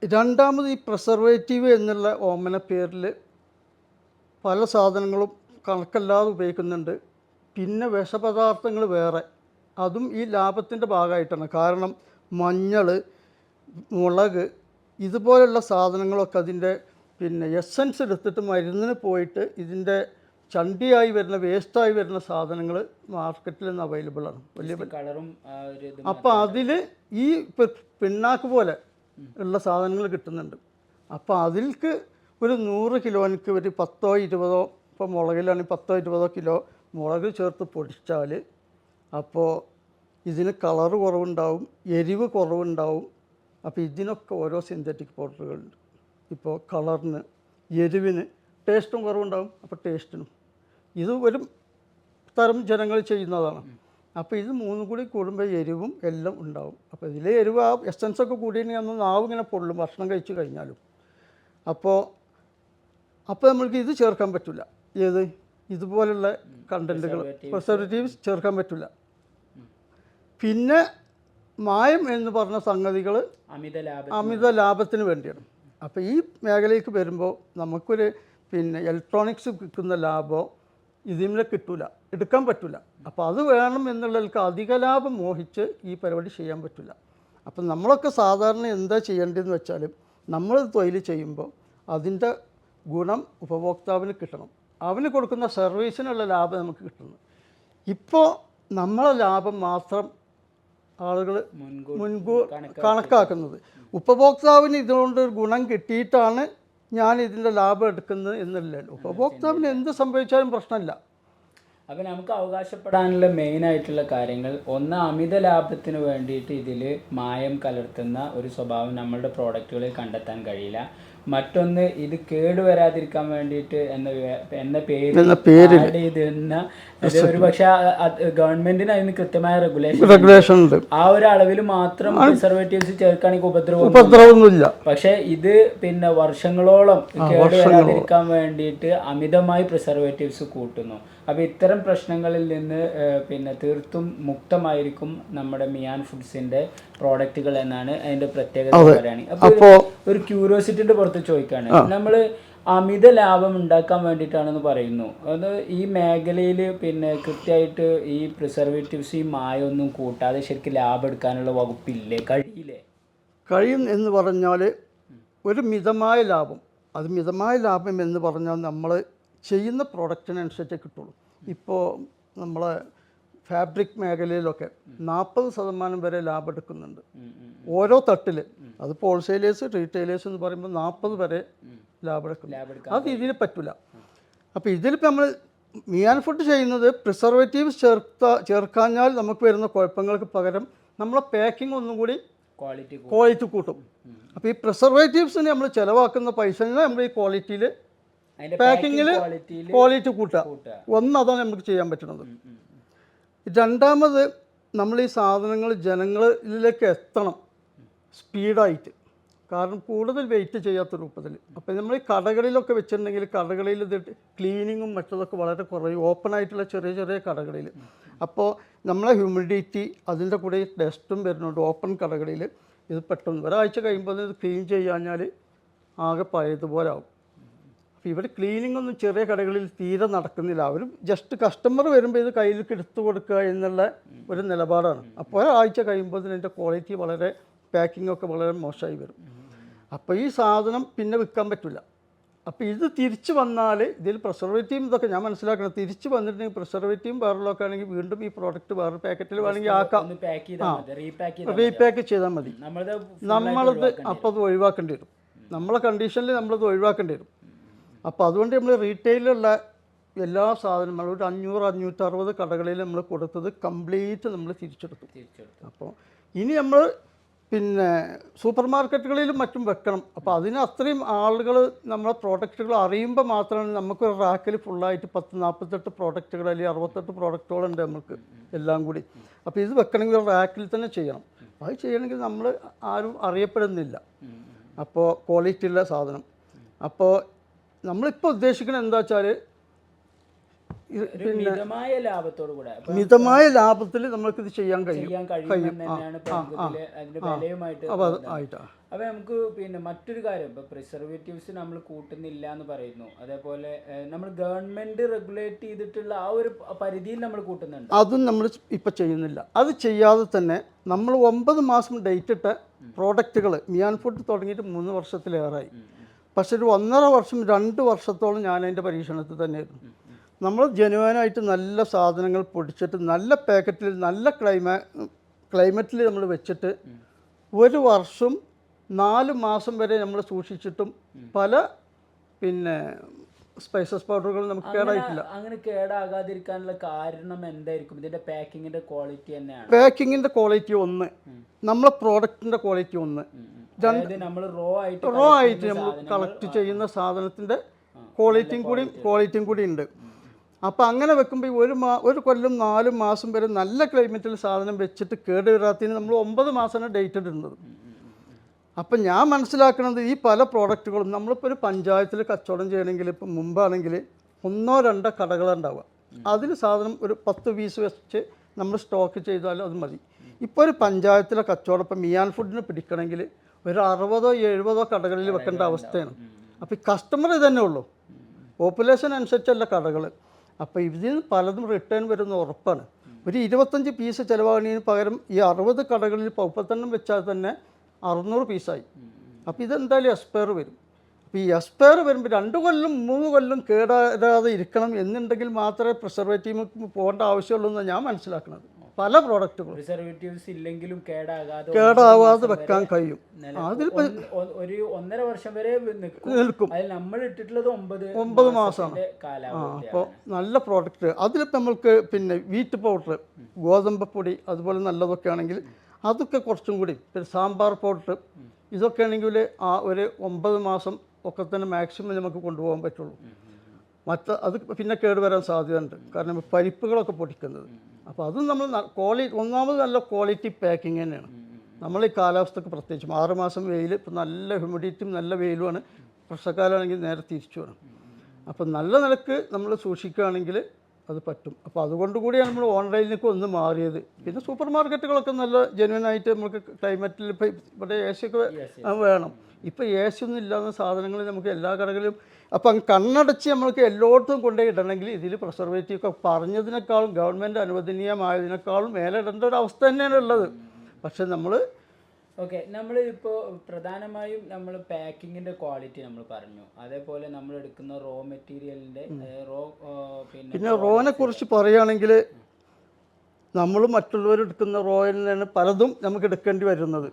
രണ്ടാമത് ഈ പ്രിസർവേറ്റീവ് എന്നുള്ള ഓമന പേരിൽ പല സാധനങ്ങളും കണക്കല്ലാതെ ഉപയോഗിക്കുന്നുണ്ട്. പിന്നെ വിഷപദാർത്ഥങ്ങൾ വേറെ, അതും ഈ ലാഭത്തിൻ്റെ ഭാഗമായിട്ടാണ്. കാരണം മഞ്ഞൾ, മുളക് ഇതുപോലുള്ള സാധനങ്ങളൊക്കെ അതിൻ്റെ പിന്നെ എസൻസ് എടുത്തിട്ട് മരുന്നിന് പോയിട്ട് ഇതിൻ്റെ ചണ്ടിയായി വരുന്ന വേസ്റ്റായി വരുന്ന സാധനങ്ങൾ മാർക്കറ്റിൽ നിന്ന് അവൈലബിൾ ആണ്. വലിയ കളറും അപ്പോൾ അതിൽ ഈ പിണ്ണാക്ക് പോലെ ഉള്ള സാധനങ്ങൾ കിട്ടുന്നുണ്ട്. അപ്പോൾ അതിൽക്ക് ഒരു 100 കിലോനിക്ക് ഒരു 10-20, ഇപ്പോൾ മുളകിലാണെങ്കിൽ 10-20 കിലോ മുളക് ചേർത്ത് പൊടിച്ചാൽ അപ്പോൾ ഇതിന് കളറ് കുറവുണ്ടാവും, എരിവ് കുറവുണ്ടാവും. അപ്പോൾ ഇതിനൊക്കെ ഓരോ സിന്തറ്റിക് പൗഡറുകളുണ്ട്. ഇപ്പോൾ കളറിന്, എരിവിന്, ടേസ്റ്റും കുറവുണ്ടാവും. അപ്പോൾ ടേസ്റ്റിനും ഇത് ഒരു തരം ജനങ്ങൾ ചെയ്യുന്നതാണ്. അപ്പോൾ ഇത് മൂന്നും കൂടി കൂടുമ്പോൾ എരിവും എല്ലാം ഉണ്ടാവും. അപ്പോൾ ഇതിലെ എരിവ് ആ എസൻസൊക്കെ കൂടിയെങ്കിൽ അന്ന് നാവ് ഇങ്ങനെ പൊള്ളും ഭക്ഷണം കഴിച്ച് കഴിഞ്ഞാലും. അപ്പോൾ നമ്മൾക്ക് ഇത് ചേർക്കാൻ പറ്റില്ല. ഏത് ഇതുപോലുള്ള കണ്ടൻറ്റുകൾ പ്രിസർവേറ്റീവ്സ് ചേർക്കാൻ പറ്റില്ല. പിന്നെ മായം എന്ന് പറഞ്ഞ സംഗതികൾ അമിത ലാഭത്തിന് വേണ്ടിയാണ്. അപ്പോൾ ഈ മേഖലയ്ക്ക് വരുമ്പോൾ നമുക്കൊരു പിന്നെ ഇലക്ട്രോണിക്സ് കിട്ടുന്ന ലാഭം ഇതിനെ കിട്ടില്ല, എടുക്കാൻ പറ്റില്ല. അപ്പോൾ അത് വേണം എന്നുള്ളവർക്ക് അധിക ലാഭം മോഹിച്ച് ഈ പരിപാടി ചെയ്യാൻ പറ്റില്ല. അപ്പം നമ്മളൊക്കെ സാധാരണ എന്താ ചെയ്യേണ്ടതെന്ന് വെച്ചാൽ നമ്മൾ തൊഴിൽ ചെയ്യുമ്പോൾ അതിൻ്റെ ഗുണം ഉപഭോക്താവിന് കിട്ടണം, അവന് കൊടുക്കുന്ന സർവീസിനുള്ള ലാഭം നമുക്ക് കിട്ടുന്നു. ഇപ്പോൾ നമ്മളെ ലാഭം മാത്രം ആളുകൾ മുൻകൂർ കണക്കാക്കുന്നത്. ഉപഭോക്താവിന് ഇതുകൊണ്ട് ഗുണം കിട്ടിയിട്ടാണ് ഞാൻ ഇതിൻ്റെ ലാഭം എടുക്കുന്നത് എന്നല്ലല്ലോ. ഉപഭോക്താവിന് എന്ത് സംഭവിച്ചാലും പ്രശ്നമില്ല. അപ്പം നമുക്ക് അവകാശപ്പെടാനുള്ള മെയിനായിട്ടുള്ള കാര്യങ്ങൾ, ഒന്ന് അമിത ലാഭത്തിന് വേണ്ടിയിട്ട് ഇതിൽ മായം കലർത്തുന്ന ഒരു സ്വഭാവം നമ്മളുടെ പ്രോഡക്റ്റുകളിൽ കണ്ടെത്താൻ കഴിയില്ല. മറ്റൊന്ന്, ഇത് കേടുവരാതിരിക്കാൻ വേണ്ടിയിട്ട് എന്ന പേര് ആഡ് ചെയ്തിരുന്ന ഒരു പക്ഷേ ഗവൺമെന്റിന് അതിന് കൃത്യമായ റെഗുലേഷൻ ഉണ്ട്. ആ ഒരു അളവിൽ മാത്രം പ്രിസർവേറ്റീവ്സ് ചേർക്കാണെങ്കിൽ ഉപദ്രവമൊന്നുമില്ല. പക്ഷെ ഇത് പിന്നെ വർഷങ്ങളോളം കേടുവരാതിരിക്കാൻ വേണ്ടിയിട്ട് അമിതമായി പ്രിസർവേറ്റീവ്സ് കൂട്ടുന്നു. അപ്പോൾ ഇത്തരം പ്രശ്നങ്ങളിൽ നിന്ന് പിന്നെ തീർത്തും മുക്തമായിരിക്കും നമ്മുടെ മിയാൻ ഫുഡ്സിന്റെ പ്രോഡക്റ്റുകൾ എന്നാണ് അതിന്റെ പ്രത്യേകത പറയുകയാണെങ്കിൽ. അപ്പോൾ ഒരു ക്യൂരിയോസിറ്റിന്റെ പുറത്ത് ചോദിക്കുകയാണ്, നമ്മൾ അമിത ലാഭം ഉണ്ടാക്കാൻ വേണ്ടിയിട്ടാണെന്ന് പറയുന്നു. അത് ഈ മേഖലയിൽ പിന്നെ കൃത്യമായിട്ട് ഈ പ്രിസർവേറ്റീവ്സ് ഈ മായൊന്നും കൂട്ടാതെ ശരിക്കും ലാഭം എടുക്കാനുള്ള വകുപ്പില്ലേ, കഴിയും എന്ന് പറഞ്ഞാൽ ഒരു മിതമായ ലാഭം. അത് മിതമായ ലാഭം എന്ന് പറഞ്ഞാൽ നമ്മൾ ചെയ്യുന്ന പ്രോഡക്റ്റിനനുസരിച്ചേ കിട്ടുള്ളൂ. ഇപ്പോൾ നമ്മളെ ഫാബ്രിക് മേഖലയിലൊക്കെ 40% വരെ ലാഭം എടുക്കുന്നുണ്ട് ഓരോ തട്ടിൽ. അത് ഹോൾസെയിലേഴ്സ്, റീറ്റെയിലേഴ്സ് എന്ന് പറയുമ്പോൾ 40 വരെ ലാഭം എടുക്കുന്നു. അത് ഇതിന് പറ്റില്ല. അപ്പോൾ ഇതിലിപ്പോൾ നമ്മൾ മിയാൻ ഫുഡ് ചെയ്യുന്നത് പ്രിസർവേറ്റീവ്സ് ചേർക്കാഞ്ഞാൽ നമുക്ക് വരുന്ന കുഴപ്പങ്ങൾക്ക് പകരം നമ്മളെ പാക്കിംഗ് ഒന്നും കൂടി ക്വാളിറ്റി കൂട്ടും. അപ്പോൾ ഈ പ്രിസർവേറ്റീവ്സിന് നമ്മൾ ചിലവാക്കുന്ന പൈസ നമ്മൾ ഈ ക്വാളിറ്റിയിൽ, പാക്കിങ്ങിൽ ക്വാളിറ്റി കൂട്ടുക. അതാണ് നമുക്ക് ചെയ്യാൻ പറ്റുന്നത്. രണ്ടാമത്, നമ്മൾ ഈ സാധനങ്ങൾ ജനങ്ങളിലേക്ക് എത്തണം സ്പീഡായിട്ട്. കാരണം കൂടുതൽ വെയിറ്റ് ചെയ്യാത്ത രൂപത്തിൽ. അപ്പോൾ നമ്മൾ ഈ കടകളിലൊക്കെ വെച്ചിട്ടുണ്ടെങ്കിൽ കടകളിൽ ഇത് ക്ലീനിങ്ങും മറ്റതൊക്കെ വളരെ കുറയും, ഓപ്പണായിട്ടുള്ള ചെറിയ ചെറിയ കടകളിൽ. അപ്പോൾ നമ്മളെ ഹ്യൂമിഡിറ്റി അതിൻ്റെ കൂടെ ഡസ്റ്റും വരുന്നുണ്ട്. ഓപ്പൺ കടകളിൽ ഇത് പെട്ടെന്ന് ഒരാഴ്ച കഴിയുമ്പോൾ ഇത് ക്ലീൻ ചെയ്യാഞ്ഞാൽ ആകെ പഴയതുപോലെ ആവും. അപ്പോൾ ഇവർ ക്ലീനിങ് ഒന്നും ചെറിയ കടകളിൽ തീരെ നടക്കുന്നില്ല. അവർ ജസ്റ്റ് കസ്റ്റമർ വരുമ്പോൾ ഇത് കയ്യിലേക്ക് എടുത്തു കൊടുക്കുക എന്നുള്ള ഒരു നിലപാടാണ്. അപ്പോൾ ഒരാഴ്ച കഴിയുമ്പോൾ ഇതിൻ്റെ ക്വാളിറ്റി വളരെ, പാക്കിംഗ് ഒക്കെ വളരെ മോശമായി വരും. അപ്പോൾ ഈ സാധനം പിന്നെ വിൽക്കാൻ പറ്റില്ല. അപ്പോൾ ഇത് തിരിച്ച് വന്നാൽ ഇതിൽ പ്രിസർവേറ്റീവ് ഇതൊക്കെ ഞാൻ മനസ്സിലാക്കണം. തിരിച്ച് വന്നിട്ടുണ്ടെങ്കിൽ പ്രിസർവേറ്റീവും വേറെയുള്ളതൊക്കെ ആണെങ്കിൽ വീണ്ടും ഈ പ്രോഡക്റ്റ് വേറെ പാക്കറ്റിൽ വേണമെങ്കിൽ ആക്കാം, റീപാക്ക് ചെയ്താൽ മതി. നമ്മളത് അപ്പോൾ അത് ഒഴിവാക്കേണ്ടി വരും. നമ്മളെ കണ്ടീഷനിൽ നമ്മളത് ഒഴിവാക്കേണ്ടി വരും. അപ്പോൾ അതുകൊണ്ട് നമ്മൾ റീറ്റെയിലുള്ള എല്ലാ സാധനങ്ങളും ഒരു 500-560 കടകളിൽ നമ്മൾ കൊടുത്തത് കംപ്ലീറ്റ് നമ്മൾ തിരിച്ചെടുത്തു. അപ്പോൾ ഇനി നമ്മൾ പിന്നെ സൂപ്പർ മാർക്കറ്റുകളിലും മറ്റും വെക്കണം. അപ്പോൾ അതിന് അത്രയും ആളുകൾ നമ്മളെ പ്രോഡക്റ്റുകൾ അറിയുമ്പോൾ മാത്രമാണ് നമുക്കൊരു റാക്കിൽ ഫുള്ളായിട്ട് 48 പ്രോഡക്റ്റുകൾ അല്ലെങ്കിൽ 68 പ്രോഡക്റ്റുകളുണ്ട് നമുക്ക് എല്ലാം കൂടി. അപ്പോൾ ഇത് വെക്കണമെങ്കിൽ ഒരു റാക്കിൽ തന്നെ ചെയ്യണം. അത് ചെയ്യണമെങ്കിൽ നമ്മൾ ആരും അറിയപ്പെടുന്നില്ല. അപ്പോൾ ക്വാളിറ്റിയുള്ള സാധനം. അപ്പോൾ നമ്മളിപ്പോൾ ഉദ്ദേശിക്കുന്നത് എന്താ വെച്ചാൽ ഒരു മിതമായ ലാഭത്തോടു കൂടെ മിതമായ ലാഭത്തിൽ നമുക്കിത് ചെയ്യാൻ ചെയ്യാൻ കഴിയുമെന്ന് തന്നെയാണ് പ്രകൃതിയിലെ അതിന്റെ വിലയുമായിട്ട് ആയിട്ടാ. അപ്പോൾ നമുക്ക് പിന്നെ മറ്റൊരു കാര്യം, ഇപ്പോൾ പ്രിസർവേറ്റീവ്സ് നമ്മൾ കൂട്ടുന്നില്ല എന്ന് പറയുന്നു, അതേപോലെ നമ്മൾ ഗവൺമെന്റ് റെഗുലേറ്റ് ചെയ്തിട്ടുള്ള ആ ഒരു പരിധിയിൽ നമ്മൾ കൂട്ടുന്നുണ്ട്. അതും നമ്മൾ ഇപ്പം ചെയ്യുന്നില്ല. അത് ചെയ്യാതെ തന്നെ നമ്മൾ 9 മാസം ഡേറ്റ് ഇട്ട പ്രോഡക്റ്റുകൾ മിയാൻ ഫുഡ് തുടങ്ങിയിട്ട് 3 വർഷത്തിലേറെയായി. പക്ഷെ ഒരു 1.5 വർഷം 2 വർഷത്തോളം ഞാൻ അതിൻ്റെ പരീക്ഷണത്തിൽ തന്നെയായിരുന്നു. നമ്മൾ ജനുവനായിട്ട് നല്ല സാധനങ്ങൾ പൊടിച്ചിട്ട് നല്ല പാക്കറ്റിൽ നല്ല ക്ലൈമറ്റിൽ നമ്മൾ വെച്ചിട്ട് 1 വർഷം 4 മാസം വരെ നമ്മൾ സൂക്ഷിച്ചിട്ടും പല പിന്നെ സ്പൈസസ് പൗഡറുകൾ നമുക്ക് കേടായിട്ടില്ല. അങ്ങനെ കേടാകാതിരിക്കാനുള്ള കാരണം എന്തായിരിക്കും? ഇതിന്റെ പാക്കിങ്ങിന്റെ ക്വാളിറ്റി തന്നെയാണ്. പാക്കിങ്ങിന്റെ ക്വാളിറ്റി ഒന്ന്, നമ്മളെ പ്രോഡക്റ്റിന്റെ ക്വാളിറ്റി ഒന്ന്, നമ്മൾ റോ ആയിട്ട് നമ്മൾ കളക്ട് ചെയ്യുന്ന സാധനത്തിന്റെ ക്വാളിറ്റിയും കൂടി ഉണ്ട്. അപ്പോൾ അങ്ങനെ വെക്കുമ്പോൾ ഒരു കൊല്ലം 4 മാസം വരെ നല്ല ക്ലൈമറ്റിൽ സാധനം വെച്ചിട്ട് കേട് വരാത്തതിന് നമ്മൾ 9 മാസമാണ് ഡേറ്റ് ഇടുന്നത്. അപ്പം ഞാൻ മനസ്സിലാക്കുന്നത് ഈ പല പ്രോഡക്റ്റുകളും നമ്മളിപ്പോൾ ഒരു പഞ്ചായത്തിൽ കച്ചവടം ചെയ്യണമെങ്കിൽ ഇപ്പം മുമ്പാണെങ്കിൽ 1-2 കടകളുണ്ടാവുക, അതിൽ സാധനം ഒരു 10 പീസ് വെച്ച് നമ്മൾ സ്റ്റോക്ക് ചെയ്താലും അത് മതി. ഇപ്പോൾ ഒരു പഞ്ചായത്തിലെ കച്ചവടം ഇപ്പം മിയാൻ ഫുഡിന് പിടിക്കണമെങ്കിൽ ഒരു 60-70 കടകളിൽ വെക്കേണ്ട അവസ്ഥയാണ്. അപ്പോൾ ഈ കസ്റ്റമർ ഇതന്നെ ഉള്ളൂ, പോപ്പുലേഷൻ അനുസരിച്ചല്ല കടകൾ. അപ്പോൾ ഇതിൽ പലതും റിട്ടേൺ വരുന്ന ഉറപ്പാണ്. ഒരു 25 പീസ് ചിലവാകുന്നതിന് പകരം ഈ 60 കടകളിൽ 30 വെച്ചാൽ തന്നെ 600 പീസായി. അപ്പോൾ ഇതെന്തായാലും എക്സ്പയർ വരും. അപ്പോൾ ഈ എക്സ്പയർ വരുമ്പോൾ 2 കൊല്ലം 3 കൊല്ലം കേടാതെ ഇരിക്കണം എന്നുണ്ടെങ്കിൽ മാത്രമേ പ്രിസർവേറ്റീവ് പോകേണ്ട ആവശ്യമുള്ളൂ എന്നാണ് ഞാൻ മനസ്സിലാക്കുന്നത്. പല പ്രോഡക്റ്റുകളും പ്രിസർവേറ്റീവ്സ് ഇല്ലെങ്കിലും കേടാവാതെ വെക്കാൻ കഴിയും. അതിലിപ്പോൾ ഒരു 1.5 വർഷം വരെ നിൽക്കും. അതിൽ നമ്മൾ ഇട്ടിട്ടുള്ളത് 9 മാസമാണ്. അപ്പോൾ നല്ല പ്രോഡക്റ്റ്. അതിലിപ്പോൾ നമ്മൾക്ക് പിന്നെ വീറ്റ് പൗഡർ, ഗോതമ്പ് പൊടി അതുപോലെ നല്ലതൊക്കെ ആണെങ്കിൽ അതൊക്കെ കുറച്ചും കൂടി, പിന്നെ സാമ്പാർ പൗഡർ ഇതൊക്കെ ആണെങ്കിൽ ഒരു 9 മാസം ഒക്കെ തന്നെ മാക്സിമം നമുക്ക് കൊണ്ടുപോകാൻ പറ്റുള്ളൂ. അത് പിന്നെ കേടുവരാൻ സാധ്യതയുണ്ട്, കാരണം പരിപ്പുകളൊക്കെ പൊടിക്കുന്നത്. അപ്പോൾ അതും നമ്മൾ ഒന്നാമത് നല്ല ക്വാളിറ്റി പാക്കിങ് തന്നെയാണ്. നമ്മൾ ഈ കാലാവസ്ഥക്ക് പ്രത്യേകിച്ചും 6 മാസം വെയിൽ, ഇപ്പം നല്ല ഹ്യൂമിഡിറ്റിയും നല്ല വെയിലുമാണ്. വർഷക്കാലമാണെങ്കിൽ നേരെ തിരിച്ചു വേണം. അപ്പം നല്ല നിലക്ക് നമ്മൾ സൂക്ഷിക്കുകയാണെങ്കിൽ അത് പറ്റും. അപ്പോൾ അതുകൊണ്ട് കൂടിയാണ് നമ്മൾ ഓൺലൈനിലേക്ക് ഒന്ന് മാറിയത്. പിന്നെ സൂപ്പർ മാർക്കറ്റുകളൊക്കെ നല്ല ജെന്വനായിട്ട് നമുക്ക് ക്ലൈമറ്റിൽ ഇപ്പോൾ ഇവിടെ എ സി ഒക്കെ വേണം. ഇപ്പോൾ എ സി ഒന്നും ഇല്ലാത്ത സാധനങ്ങൾ നമുക്ക് എല്ലാ കടകളിലും. അപ്പം കണ്ണടച്ച് നമ്മൾക്ക് എല്ലായിടത്തും കൊണ്ടുപോയി ഇടണമെങ്കിൽ ഇതിൽ പ്രിസർവേറ്റീവ് ഒക്കെ പറഞ്ഞതിനേക്കാളും ഗവൺമെൻറ് അനുവദനീയമായതിനേക്കാളും മേലെ ഇടേണ്ട ഒരു അവസ്ഥ തന്നെയാണ് ഉള്ളത്. പക്ഷെ നമ്മൾ നമ്മൾ ഇപ്പോൾ പ്രധാനമായും നമ്മൾ പാക്കിങ്ങിൻ്റെ ക്വാളിറ്റി നമ്മൾ പറഞ്ഞു, അതേപോലെ നമ്മൾ എടുക്കുന്ന റോ മെറ്റീരിയലിൻ്റെ പിന്നെ റോനെ കുറിച്ച് പറയുകയാണെങ്കിൽ നമ്മൾ മറ്റുള്ളവരെടുക്കുന്ന റോയിൽ നിന്നാണ് പലതും നമുക്ക് എടുക്കേണ്ടി വരുന്നത്.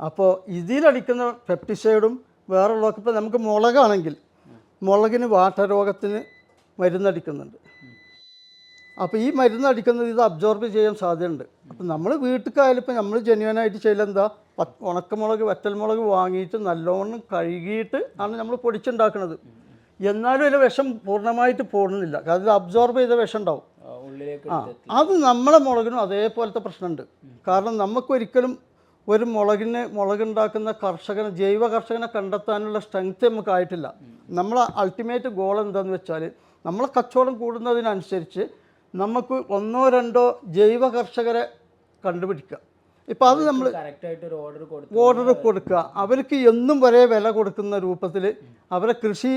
അപ്പോൾ ഇതിലടിക്കുന്ന പെപ്റ്റിസൈഡും വേറെയുള്ളതൊക്കെ, ഇപ്പോൾ നമുക്ക് മുളകാണെങ്കിൽ മുളകിന് വാട്ടരോഗത്തിന് മരുന്നടിക്കുന്നുണ്ട്. അപ്പോൾ ഈ മരുന്നടിക്കുന്നത് ഇത് അബ്സോർബ് ചെയ്യാൻ സാധ്യതയുണ്ട്. അപ്പം നമ്മൾ വീട്ടിലായാലും ഇപ്പോൾ നമ്മൾ ജെന്യുവനായിട്ട് ചെയ്യലെന്താ, ഉണക്കമുളക് വറ്റൽമുളക് വാങ്ങിയിട്ട് നല്ലോണം കഴുകിയിട്ട് ആണ് നമ്മൾ പൊടിച്ചുണ്ടാക്കുന്നത്. എന്നാലും അതിൻ്റെ വിഷം പൂർണ്ണമായിട്ട് പോകുന്നില്ല, കാരണം ഇത് അബ്സോർബ് ചെയ്ത വിഷം ഉണ്ടാവും. അത് നമ്മളെ മുളകിനും അതേപോലത്തെ പ്രശ്നമുണ്ട്. കാരണം നമുക്കൊരിക്കലും ഒരു മുളകുണ്ടാക്കുന്ന ജൈവ കർഷകനെ കണ്ടെത്താനുള്ള സ്ട്രെങ്ത് നമുക്കായിട്ടില്ല. നമ്മളെ അൾട്ടിമേറ്റ് ഗോൾ എന്താണെന്ന് വെച്ചാൽ നമ്മളെ കച്ചവടം കൂടുന്നതിനനുസരിച്ച് നമുക്ക് 1-2 ജൈവ കർഷകരെ കണ്ടുപിടിക്കുക. ഇപ്പം അത് നമ്മൾ ഓർഡർ കൊടുക്കുക, അവർക്ക് എന്നും വരെ വില കൊടുക്കുന്ന രൂപത്തിൽ, അവരെ കൃഷി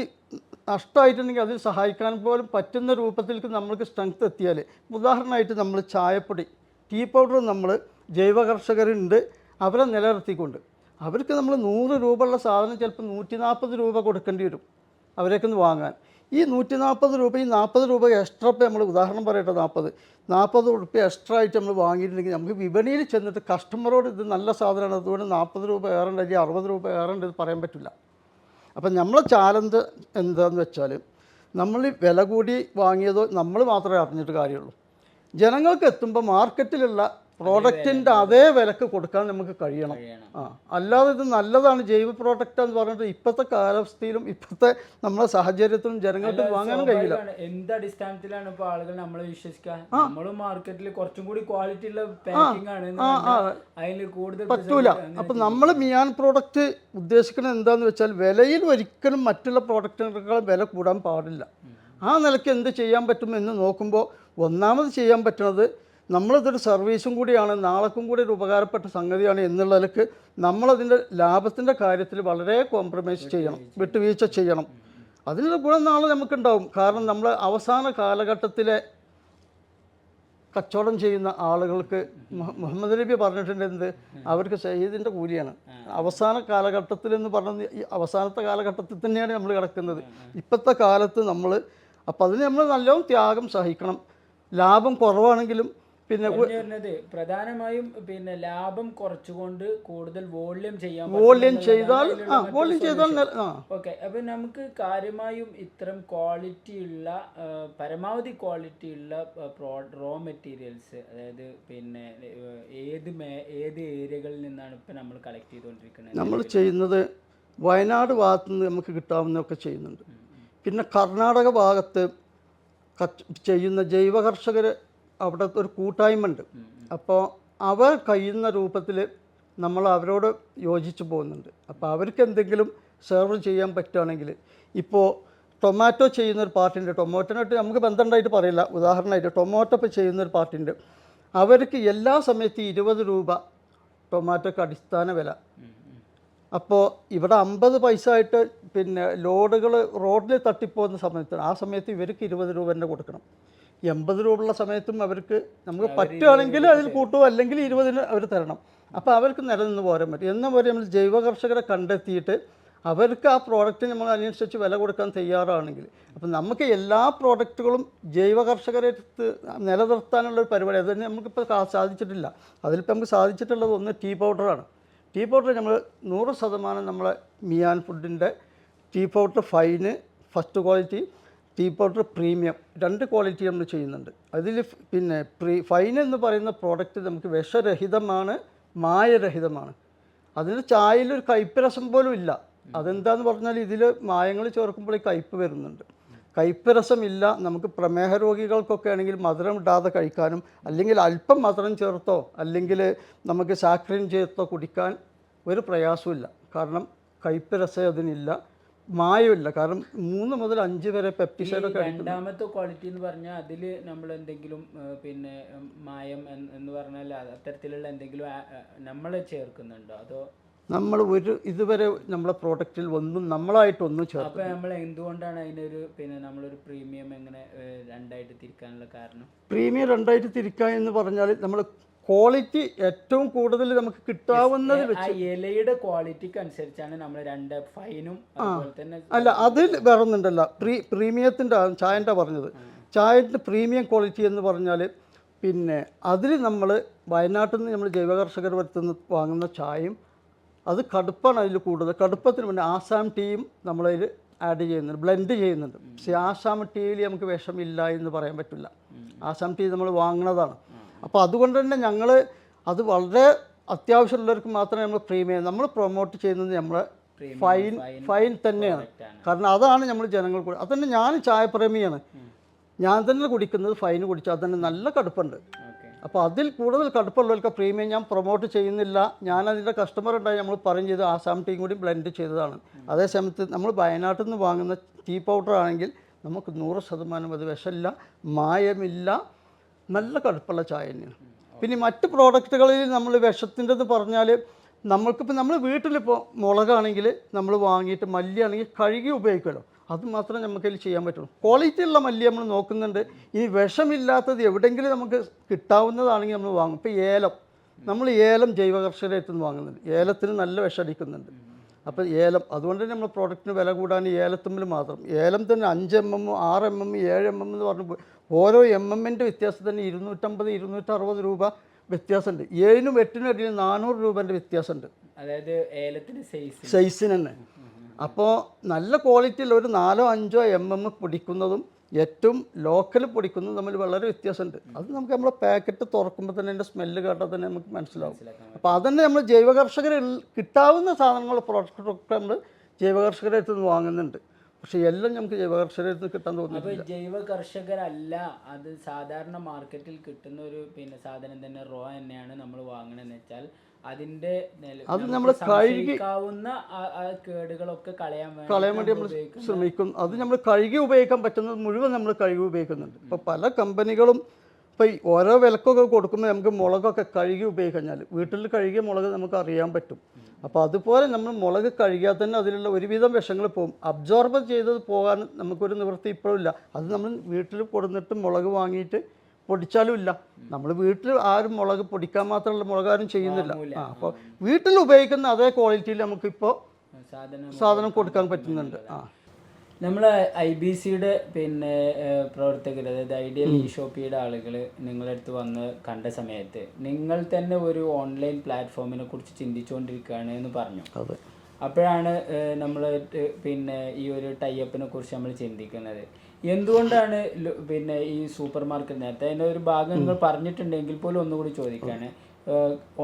നഷ്ടമായിട്ടുണ്ടെങ്കിൽ അതിൽ സഹായിക്കാൻ പോലും പറ്റുന്ന രൂപത്തിലേക്ക് നമ്മൾക്ക് സ്ട്രെങ്ത് എത്തിയാൽ, ഉദാഹരണമായിട്ട് നമ്മൾ ചായപ്പൊടി, ടീ പൗഡർ നമ്മൾ ജൈവ കർഷകരുണ്ട്, അവരെ നിലനിർത്തിക്കൊണ്ട് അവർക്ക് നമ്മൾ 100 രൂപ ഉള്ള സാധനം ചിലപ്പോൾ 140 രൂപ കൊടുക്കേണ്ടി വരും അവരേക്ക് വാങ്ങാൻ. ഈ 140 രൂപ, ഈ 40 രൂപ എക്സ്ട്രാ, ഇപ്പോൾ നമ്മൾ ഉദാഹരണം പറയട്ടെ, 40 രൂപ എക്സ്ട്രാ ആയിട്ട് നമ്മൾ വാങ്ങിയിട്ടുണ്ടെങ്കിൽ നമുക്ക് വിപണിയിൽ ചെന്നിട്ട് കസ്റ്റമറോട് ഇത് നല്ല സാധനമാണ്, അതുകൊണ്ട് 40 രൂപ ഏറേണ്ട, 60 രൂപ ഏറേണ്ടത് പറയാൻ പറ്റില്ല. അപ്പം നമ്മളെ ചാലഞ്ച് എന്താണെന്ന് വെച്ചാൽ നമ്മൾ വില കൂടി വാങ്ങിയതോ നമ്മൾ മാത്രമേ അറിഞ്ഞിട്ട് കാര്യമുള്ളൂ. ജനങ്ങൾക്ക് എത്തുമ്പോൾ മാർക്കറ്റിലുള്ള പ്രോഡക്റ്റിൻ്റെ അതേ വിലക്ക് കൊടുക്കാൻ നമുക്ക് കഴിയണം. അല്ലാതെ ഇത് നല്ലതാണ് ജൈവ പ്രോഡക്റ്റ് എന്ന് പറഞ്ഞിട്ട് ഇപ്പോഴത്തെ കാലാവസ്ഥയിലും ഇപ്പോഴത്തെ നമ്മുടെ സാഹചര്യത്തിലും ജനങ്ങൾക്ക് വാങ്ങാനും കഴിയില്ല. എന്ത് അടിസ്ഥാനത്തിലാണ് ഇപ്പോൾ ആളുകൾ നമ്മളെ വിശ്വസിക്കുക? നമ്മളും മാർക്കറ്റിൽ കുറച്ചും കൂടി ക്വാളിറ്റി ഉള്ള പാക്കിംഗ് ആണ്, അതിൽ കൂടുതൽ പറ്റൂല. അപ്പം നമ്മൾ മിയാൻ പ്രോഡക്റ്റ് ഉദ്ദേശിക്കുന്നത് എന്താണെന്ന് വെച്ചാൽ വിലയിൽ ഒരിക്കലും മറ്റുള്ള പ്രോഡക്റ്റുകളേക്കാൾ വില കൂടാൻ പാടില്ല. ആ നിലയ്ക്ക് എന്ത് ചെയ്യാൻ പറ്റുമെന്ന് നോക്കുമ്പോൾ ഒന്നാമത് ചെയ്യാൻ പറ്റുന്നത് നമ്മളിതൊരു സർവീസും കൂടിയാണ്, നാളേക്കും കൂടി ഒരു ഉപകാരപ്പെട്ട സംഗതിയാണ് എന്നുള്ള നിലക്ക് നമ്മളതിൻ്റെ ലാഭത്തിൻ്റെ കാര്യത്തിൽ വളരെ കോംപ്രമൈസ് ചെയ്യണം, വിട്ടുവീഴ്ച ചെയ്യണം. അതിനുള്ള ഗുണം നാളെ നമുക്കുണ്ടാവും. കാരണം നമ്മൾ അവസാന കാലഘട്ടത്തിലെ കച്ചവടം ചെയ്യുന്ന ആളുകൾക്ക് മുഹമ്മദ് നബി പറഞ്ഞിട്ടുണ്ട് എന്ത്, അവർക്ക് ഷഹീദിൻ്റെ കൂലിയാണ്. അവസാന കാലഘട്ടത്തിലെന്ന് പറഞ്ഞത് ഈ അവസാനത്തെ കാലഘട്ടത്തിൽ തന്നെയാണ് നമ്മൾ കിടക്കുന്നത് ഇപ്പോഴത്തെ കാലത്ത് നമ്മൾ. അപ്പം അതിന് നമ്മൾ നല്ലോണം ത്യാഗം സഹിക്കണം. ലാഭം കുറവാണെങ്കിലും പിന്നെ പ്രധാനമായും പിന്നെ ലാഭം കുറച്ചുകൊണ്ട് കൂടുതൽ വോള്യം ചെയ്താൽ ഓക്കെ. അപ്പൊ നമുക്ക് കാര്യമായും ഇത്തരം ക്വാളിറ്റി ഉള്ള പരമാവധി ക്വാളിറ്റി ഉള്ള റോ മെറ്റീരിയൽസ്, അതായത് പിന്നെ ഏത് ഏരിയകളിൽ നിന്നാണ് ഇപ്പൊ നമ്മൾ കളക്ട് ചെയ്തുകൊണ്ടിരിക്കുന്നത്? നമ്മൾ ചെയ്യുന്നത് വയനാട് ഭാഗത്തു നിന്ന് നമുക്ക് കിട്ടാവുന്നതൊക്കെ ചെയ്യുന്നുണ്ട്. പിന്നെ കർണാടക ഭാഗത്ത് ചെയ്യുന്ന ജൈവ കർഷകർ അവിടെ ഒരു കൂട്ടായ്മ ഉണ്ട്. അപ്പോൾ അവർ കഴിയുന്ന രൂപത്തിൽ നമ്മൾ അവരോട് യോജിച്ച് പോകുന്നുണ്ട്. അപ്പോൾ അവർക്ക് എന്തെങ്കിലും സെർവ് ചെയ്യാൻ പറ്റുകയാണെങ്കിൽ, ഇപ്പോൾ ടൊമാറ്റോ ചെയ്യുന്നൊരു പാർട്ടിയുണ്ട്, ടൊമാറ്റോനായിട്ട് നമുക്ക് ബന്ധമുണ്ടായിട്ട് പറയില്ല, ഉദാഹരണമായിട്ട് ടൊമാറ്റോ ഇപ്പോൾ ചെയ്യുന്നൊരു പാർട്ടിയുണ്ട്. അവർക്ക് എല്ലാ സമയത്തും 20 രൂപ ടൊമാറ്റോക്ക് അടിസ്ഥാന വില. അപ്പോൾ ഇവിടെ 50 പൈസ ആയിട്ട് പിന്നെ ലോഡുകൾ റോഡിൽ തട്ടിപ്പോകുന്ന സമയത്ത് ആ സമയത്ത് ഇവർക്ക് 20 രൂപ തന്നെ കൊടുക്കണം. 80 രൂപ ഉള്ള സമയത്തും അവർക്ക് നമുക്ക് പറ്റുകയാണെങ്കിൽ അതിൽ കൂട്ടുമോ, അല്ലെങ്കിൽ 20 അവർ തരണം. അപ്പോൾ അവർക്ക് നിലനിന്ന് പോരാൻ പറ്റും. എന്ന പോലെ നമ്മൾ ജൈവ കർഷകരെ കണ്ടെത്തിയിട്ട് അവർക്ക് ആ പ്രോഡക്റ്റ് നമ്മൾ അതിനനുസരിച്ച് വില കൊടുക്കാൻ തയ്യാറാണെങ്കിൽ, അപ്പം നമുക്ക് എല്ലാ പ്രോഡക്റ്റുകളും ജൈവ കർഷകരെ നിലനിർത്താനുള്ളൊരു പരിപാടി അത് തന്നെ നമുക്കിപ്പോൾ സാധിച്ചിട്ടില്ല. അതിലിപ്പോൾ നമുക്ക് സാധിച്ചിട്ടുള്ളത് ഒന്ന് ടീ പൗഡറാണ്. ടീ പൗഡർ നമ്മൾ 100% നമ്മളെ മിയാൻ ഫുഡിൻ്റെ tea powder fine first quality, tea powder premium, 2 quality നമ്മൾ ചെയ്യുന്നുണ്ട്. അതിൽ പിന്നെ ഫൈൻ എന്ന് പറയുന്ന പ്രോഡക്റ്റ് നമുക്ക് വിഷരഹിതമാണ്, മായരഹിതമാണ്. അതിന് ചായയിലൊരു കയ്പ്പ് രസം പോലും ഇല്ല. അതെന്താന്ന് പറഞ്ഞാൽ ഇതിൽ മായങ്ങൾ ചേർക്കുമ്പോൾ ഈ കയ്പ്പ് വരുന്നുണ്ട്. കയ്പ്പ് രസമില്ല. നമുക്ക് പ്രമേഹ രോഗികൾക്കൊക്കെ ആണെങ്കിൽ മധുരം ഇടാതെ കഴിക്കാനും, അല്ലെങ്കിൽ അല്പം മധുരം ചേർത്തോ അല്ലെങ്കിൽ നമുക്ക് സാക്രിൻ ചേർത്തോ കുടിക്കാൻ ഒരു പ്രയാസമില്ല. കാരണം കയ്പ്പ് രസം അതിനില്ല, മായമില്ല. കാരണം 3 മുതൽ 5 വരെ പെപ്റ്റിസൈഡൊക്കെ. രണ്ടാമത്തെ ക്വാളിറ്റി എന്ന് പറഞ്ഞാൽ അതിൽ നമ്മൾ എന്തെങ്കിലും പിന്നെ മായം എന്ന് പറഞ്ഞാൽ അത്തരത്തിലുള്ള എന്തെങ്കിലും നമ്മൾ ചേർക്കുന്നുണ്ടോ? അതോ നമ്മൾ ഇതുവരെ നമ്മളെ പ്രോഡക്റ്റിൽ നമ്മളായിട്ടൊന്നും ചേർക്കും. അപ്പോൾ നമ്മൾ എന്തുകൊണ്ടാണ് അതിനൊരു പിന്നെ നമ്മളൊരു പ്രീമിയം എങ്ങനെ 2ആയിട്ട് തിരിക്കാനുള്ള കാരണം? പ്രീമിയം 2ആയിട്ട് തിരിക്കുക എന്ന് പറഞ്ഞാൽ നമ്മൾ ക്വാളിറ്റി ഏറ്റവും കൂടുതൽ നമുക്ക് കിട്ടാവുന്നത് വെച്ച് ഇലയുടെ ക്വാളിറ്റിക്ക് അനുസരിച്ചാണ് നമ്മൾ 2 ഫൈനും അതുപോലെ തന്നെ. അല്ല, അതിൽ വേറൊന്നുണ്ടല്ല. പ്രീമിയത്തിൻ്റെ ചായൻ്റെ പറഞ്ഞത്, ചായൻ്റെ പ്രീമിയം ക്വാളിറ്റി എന്ന് പറഞ്ഞാൽ പിന്നെ അതിൽ നമ്മൾ വയനാട്ടിൽ നിന്ന് നമ്മൾ ജൈവ കർഷകർ വരുത്തുന്ന വാങ്ങുന്ന ചായയും അത് കടുപ്പാണ് അതിൽ കൂടുതൽ. കടുപ്പത്തിന് മുന്നേ ആസാം ടീയും നമ്മളതിൽ ആഡ് ചെയ്യുന്നുണ്ട്, ബ്ലെൻഡ് ചെയ്യുന്നുണ്ട്. പക്ഷേ ആസാം ടീയിൽ നമുക്ക് വിഷമില്ല എന്ന് പറയാൻ പറ്റില്ല. ആസാം ടീ നമ്മൾ വാങ്ങുന്നതാണ്. അപ്പോൾ അതുകൊണ്ട് തന്നെ ഞങ്ങൾ അത് വളരെ അത്യാവശ്യമുള്ളവർക്ക് മാത്രമേ നമ്മൾ പ്രീമിയം നമ്മൾ പ്രൊമോട്ട് ചെയ്യുന്നത് നമ്മളെ ഫൈൻ തന്നെയാണ്. കാരണം അതാണ് നമ്മൾ ജനങ്ങൾക്ക്. അതുതന്നെ ഞാൻ ചായപ്രേമിയാണ്. ഞാൻ തന്നെ കുടിക്കുന്നത് ഫൈന് കുടിച്ചാൽ തന്നെ നല്ല കടുപ്പുണ്ട്. അപ്പോൾ അതിൽ കൂടുതൽ കടുപ്പുള്ളവർക്ക് പ്രീമിയം ഞാൻ പ്രൊമോട്ട് ചെയ്യുന്നില്ല. ഞാനതിൻ്റെ കസ്റ്റമർ ഉണ്ടായി നമ്മൾ പറയും ചെയ്ത് ആസാം ടീയും കൂടി ബ്ലെൻഡ് ചെയ്തതാണ്. അതേ സമയത്ത് നമ്മൾ വയനാട്ടിൽ നിന്ന് വാങ്ങുന്ന ടീ പൗഡർ ആണെങ്കിൽ നമുക്ക് 100% അത് വിഷമില്ല, മായമില്ല, നല്ല കടുപ്പുള്ള ചായ തന്നെയാണ്. പിന്നെ മറ്റ് പ്രോഡക്റ്റുകളിൽ നമ്മൾ വിഷത്തിൻ്റെത് പറഞ്ഞാൽ നമ്മൾക്കിപ്പോൾ നമ്മൾ വീട്ടിലിപ്പോൾ മുളകാണെങ്കിൽ നമ്മൾ വാങ്ങിയിട്ട് മല്ലിയാണെങ്കിൽ കഴുകി ഉപയോഗിക്കുമല്ലോ, അത് മാത്രമേ നമുക്കതിൽ ചെയ്യാൻ പറ്റുള്ളൂ. ക്വാളിറ്റി ഉള്ള മല്ലി നമ്മൾ നോക്കുന്നുണ്ട്. ഇനി വിഷമില്ലാത്തത് എവിടെയെങ്കിലും നമുക്ക് കിട്ടാവുന്നതാണെങ്കിൽ നമ്മൾ വാങ്ങും. ഇപ്പോൾ നമ്മൾ ഏലം ജൈവ കർഷകരായിട്ട് നിന്ന് വാങ്ങുന്നുണ്ട്. ഏലത്തിന് നല്ല വിഷമടിക്കുന്നുണ്ട്. അപ്പോൾ ഏലം അതുകൊണ്ട് തന്നെ നമ്മൾ പ്രോഡക്റ്റിന് വില കൂടാൻ ഏലത്തുമ്പിൽ മാത്രം. ഏലം തന്നെ 5 mm, 6 mm, 7 mm എന്ന് പറഞ്ഞ് ഓരോ MM-ൻ്റെ വ്യത്യാസം തന്നെ 250, 260 രൂപ വ്യത്യാസമുണ്ട്. 7-നും 8-നും ഇടയിൽ 400 രൂപേൻ്റെ വ്യത്യാസമുണ്ട്. അതായത് ഏലത്തിന് സൈസിന് തന്നെ. അപ്പോൾ നല്ല ക്വാളിറ്റിയിൽ ഒരു 4-5 mm പിടിക്കുന്നതും ഏറ്റവും ലോക്കൽ പൊടിക്കുന്നത് തമ്മിൽ വളരെ വ്യത്യാസമുണ്ട്. അത് നമുക്ക് നമ്മളെ പാക്കറ്റ് തുറക്കുമ്പോൾ തന്നെ അതിൻ്റെ സ്മെല്ല് കേട്ടാൽ തന്നെ നമുക്ക് മനസ്സിലാവും. അപ്പോൾ അതന്നെ നമ്മൾ ജൈവ കർഷകർ കിട്ടാവുന്ന സാധനങ്ങൾ പ്രോഡക്റ്റൊക്കെ നമ്മൾ ജൈവ കർഷകരെ അടുത്ത് നിന്ന് വാങ്ങുന്നുണ്ട്. പക്ഷേ എല്ലാം നമുക്ക് ജൈവ കർഷകരെ അടുത്ത് കിട്ടാൻ തോന്നുന്നില്ല. അപ്പോൾ ജൈവ കർഷകരല്ല, അത് സാധാരണ മാർക്കറ്റിൽ കിട്ടുന്ന ഒരു സാധനം തന്നെ റോ തന്നെയാണ് നമ്മൾ വാങ്ങണമെന്ന് വെച്ചാൽ അതിൻ്റെ അത് നമ്മൾ കഴുകി കേടുകളൊക്കെ കളയാൻ വേണ്ടി നമ്മൾ ശ്രമിക്കും. അത് നമ്മൾ കഴുകി ഉപയോഗിക്കാൻ പറ്റുന്നത് മുഴുവൻ നമ്മൾ കഴുകി ഉപയോഗിക്കുന്നുണ്ട്. ഇപ്പോൾ പല കമ്പനികളും ഇപ്പോൾ ഓരോ വിലക്കൊക്കെ കൊടുക്കുമ്പോൾ നമുക്ക് മുളകൊക്കെ കഴുകി ഉപയോഗിക്കഴിഞ്ഞാൽ വീട്ടിൽ കഴുകിയ മുളക് നമുക്ക് അറിയാൻ പറ്റും. അപ്പോൾ അതുപോലെ നമ്മൾ മുളക് കഴുകിയാൽ തന്നെ അതിലുള്ള ഒരുവിധം വിഷങ്ങൾ പോകും. അബ്സോർബ് ചെയ്തത് പോകാൻ നമുക്കൊരു നിവൃത്തി ഇപ്പോഴും ഇല്ല. അത് നമ്മൾ വീട്ടിൽ കൊടുന്നിട്ട് മുളക് വാങ്ങിയിട്ട് പൊടിച്ചാലും ഇല്ല. നമ്മൾ വീട്ടിൽ ആരും മുളക് പൊടിക്കാൻ മാത്രമുള്ള മുളകാരും ചെയ്യുന്നില്ല. അപ്പോൾ വീട്ടിൽ ഉപയോഗിക്കുന്ന അതേ ക്വാളിറ്റിയിൽ നമുക്കിപ്പോൾ സാധനം കൊടുക്കാൻ പറ്റുന്നുണ്ട്. നമ്മൾ IBCയുടെ പ്രവർത്തകർ, അതായത് ഐഡിയൽ ഇ ഷോപ്പിയുടെ ആളുകൾ നിങ്ങളുടെ അടുത്ത് വന്ന് കണ്ട സമയത്ത് നിങ്ങൾ തന്നെ ഒരു ഓൺലൈൻ പ്ലാറ്റ്ഫോമിനെ കുറിച്ച് ചിന്തിച്ചുകൊണ്ടിരിക്കുകയാണ് എന്ന് പറഞ്ഞു. അപ്പോഴാണ് നമ്മൾ ഈ ഒരു ടൈപ്പിനെ കുറിച്ച് നമ്മൾ ചിന്തിക്കുന്നത്. എന്തുകൊണ്ടാണ് ഈ സൂപ്പർ മാർക്കറ്റ്, നേരത്തെ അതിൻ്റെ ഒരു ഭാഗം നിങ്ങൾ പറഞ്ഞിട്ടുണ്ടെങ്കിൽ പോലും ഒന്നുകൂടി ചോദിക്കുകയാണ്,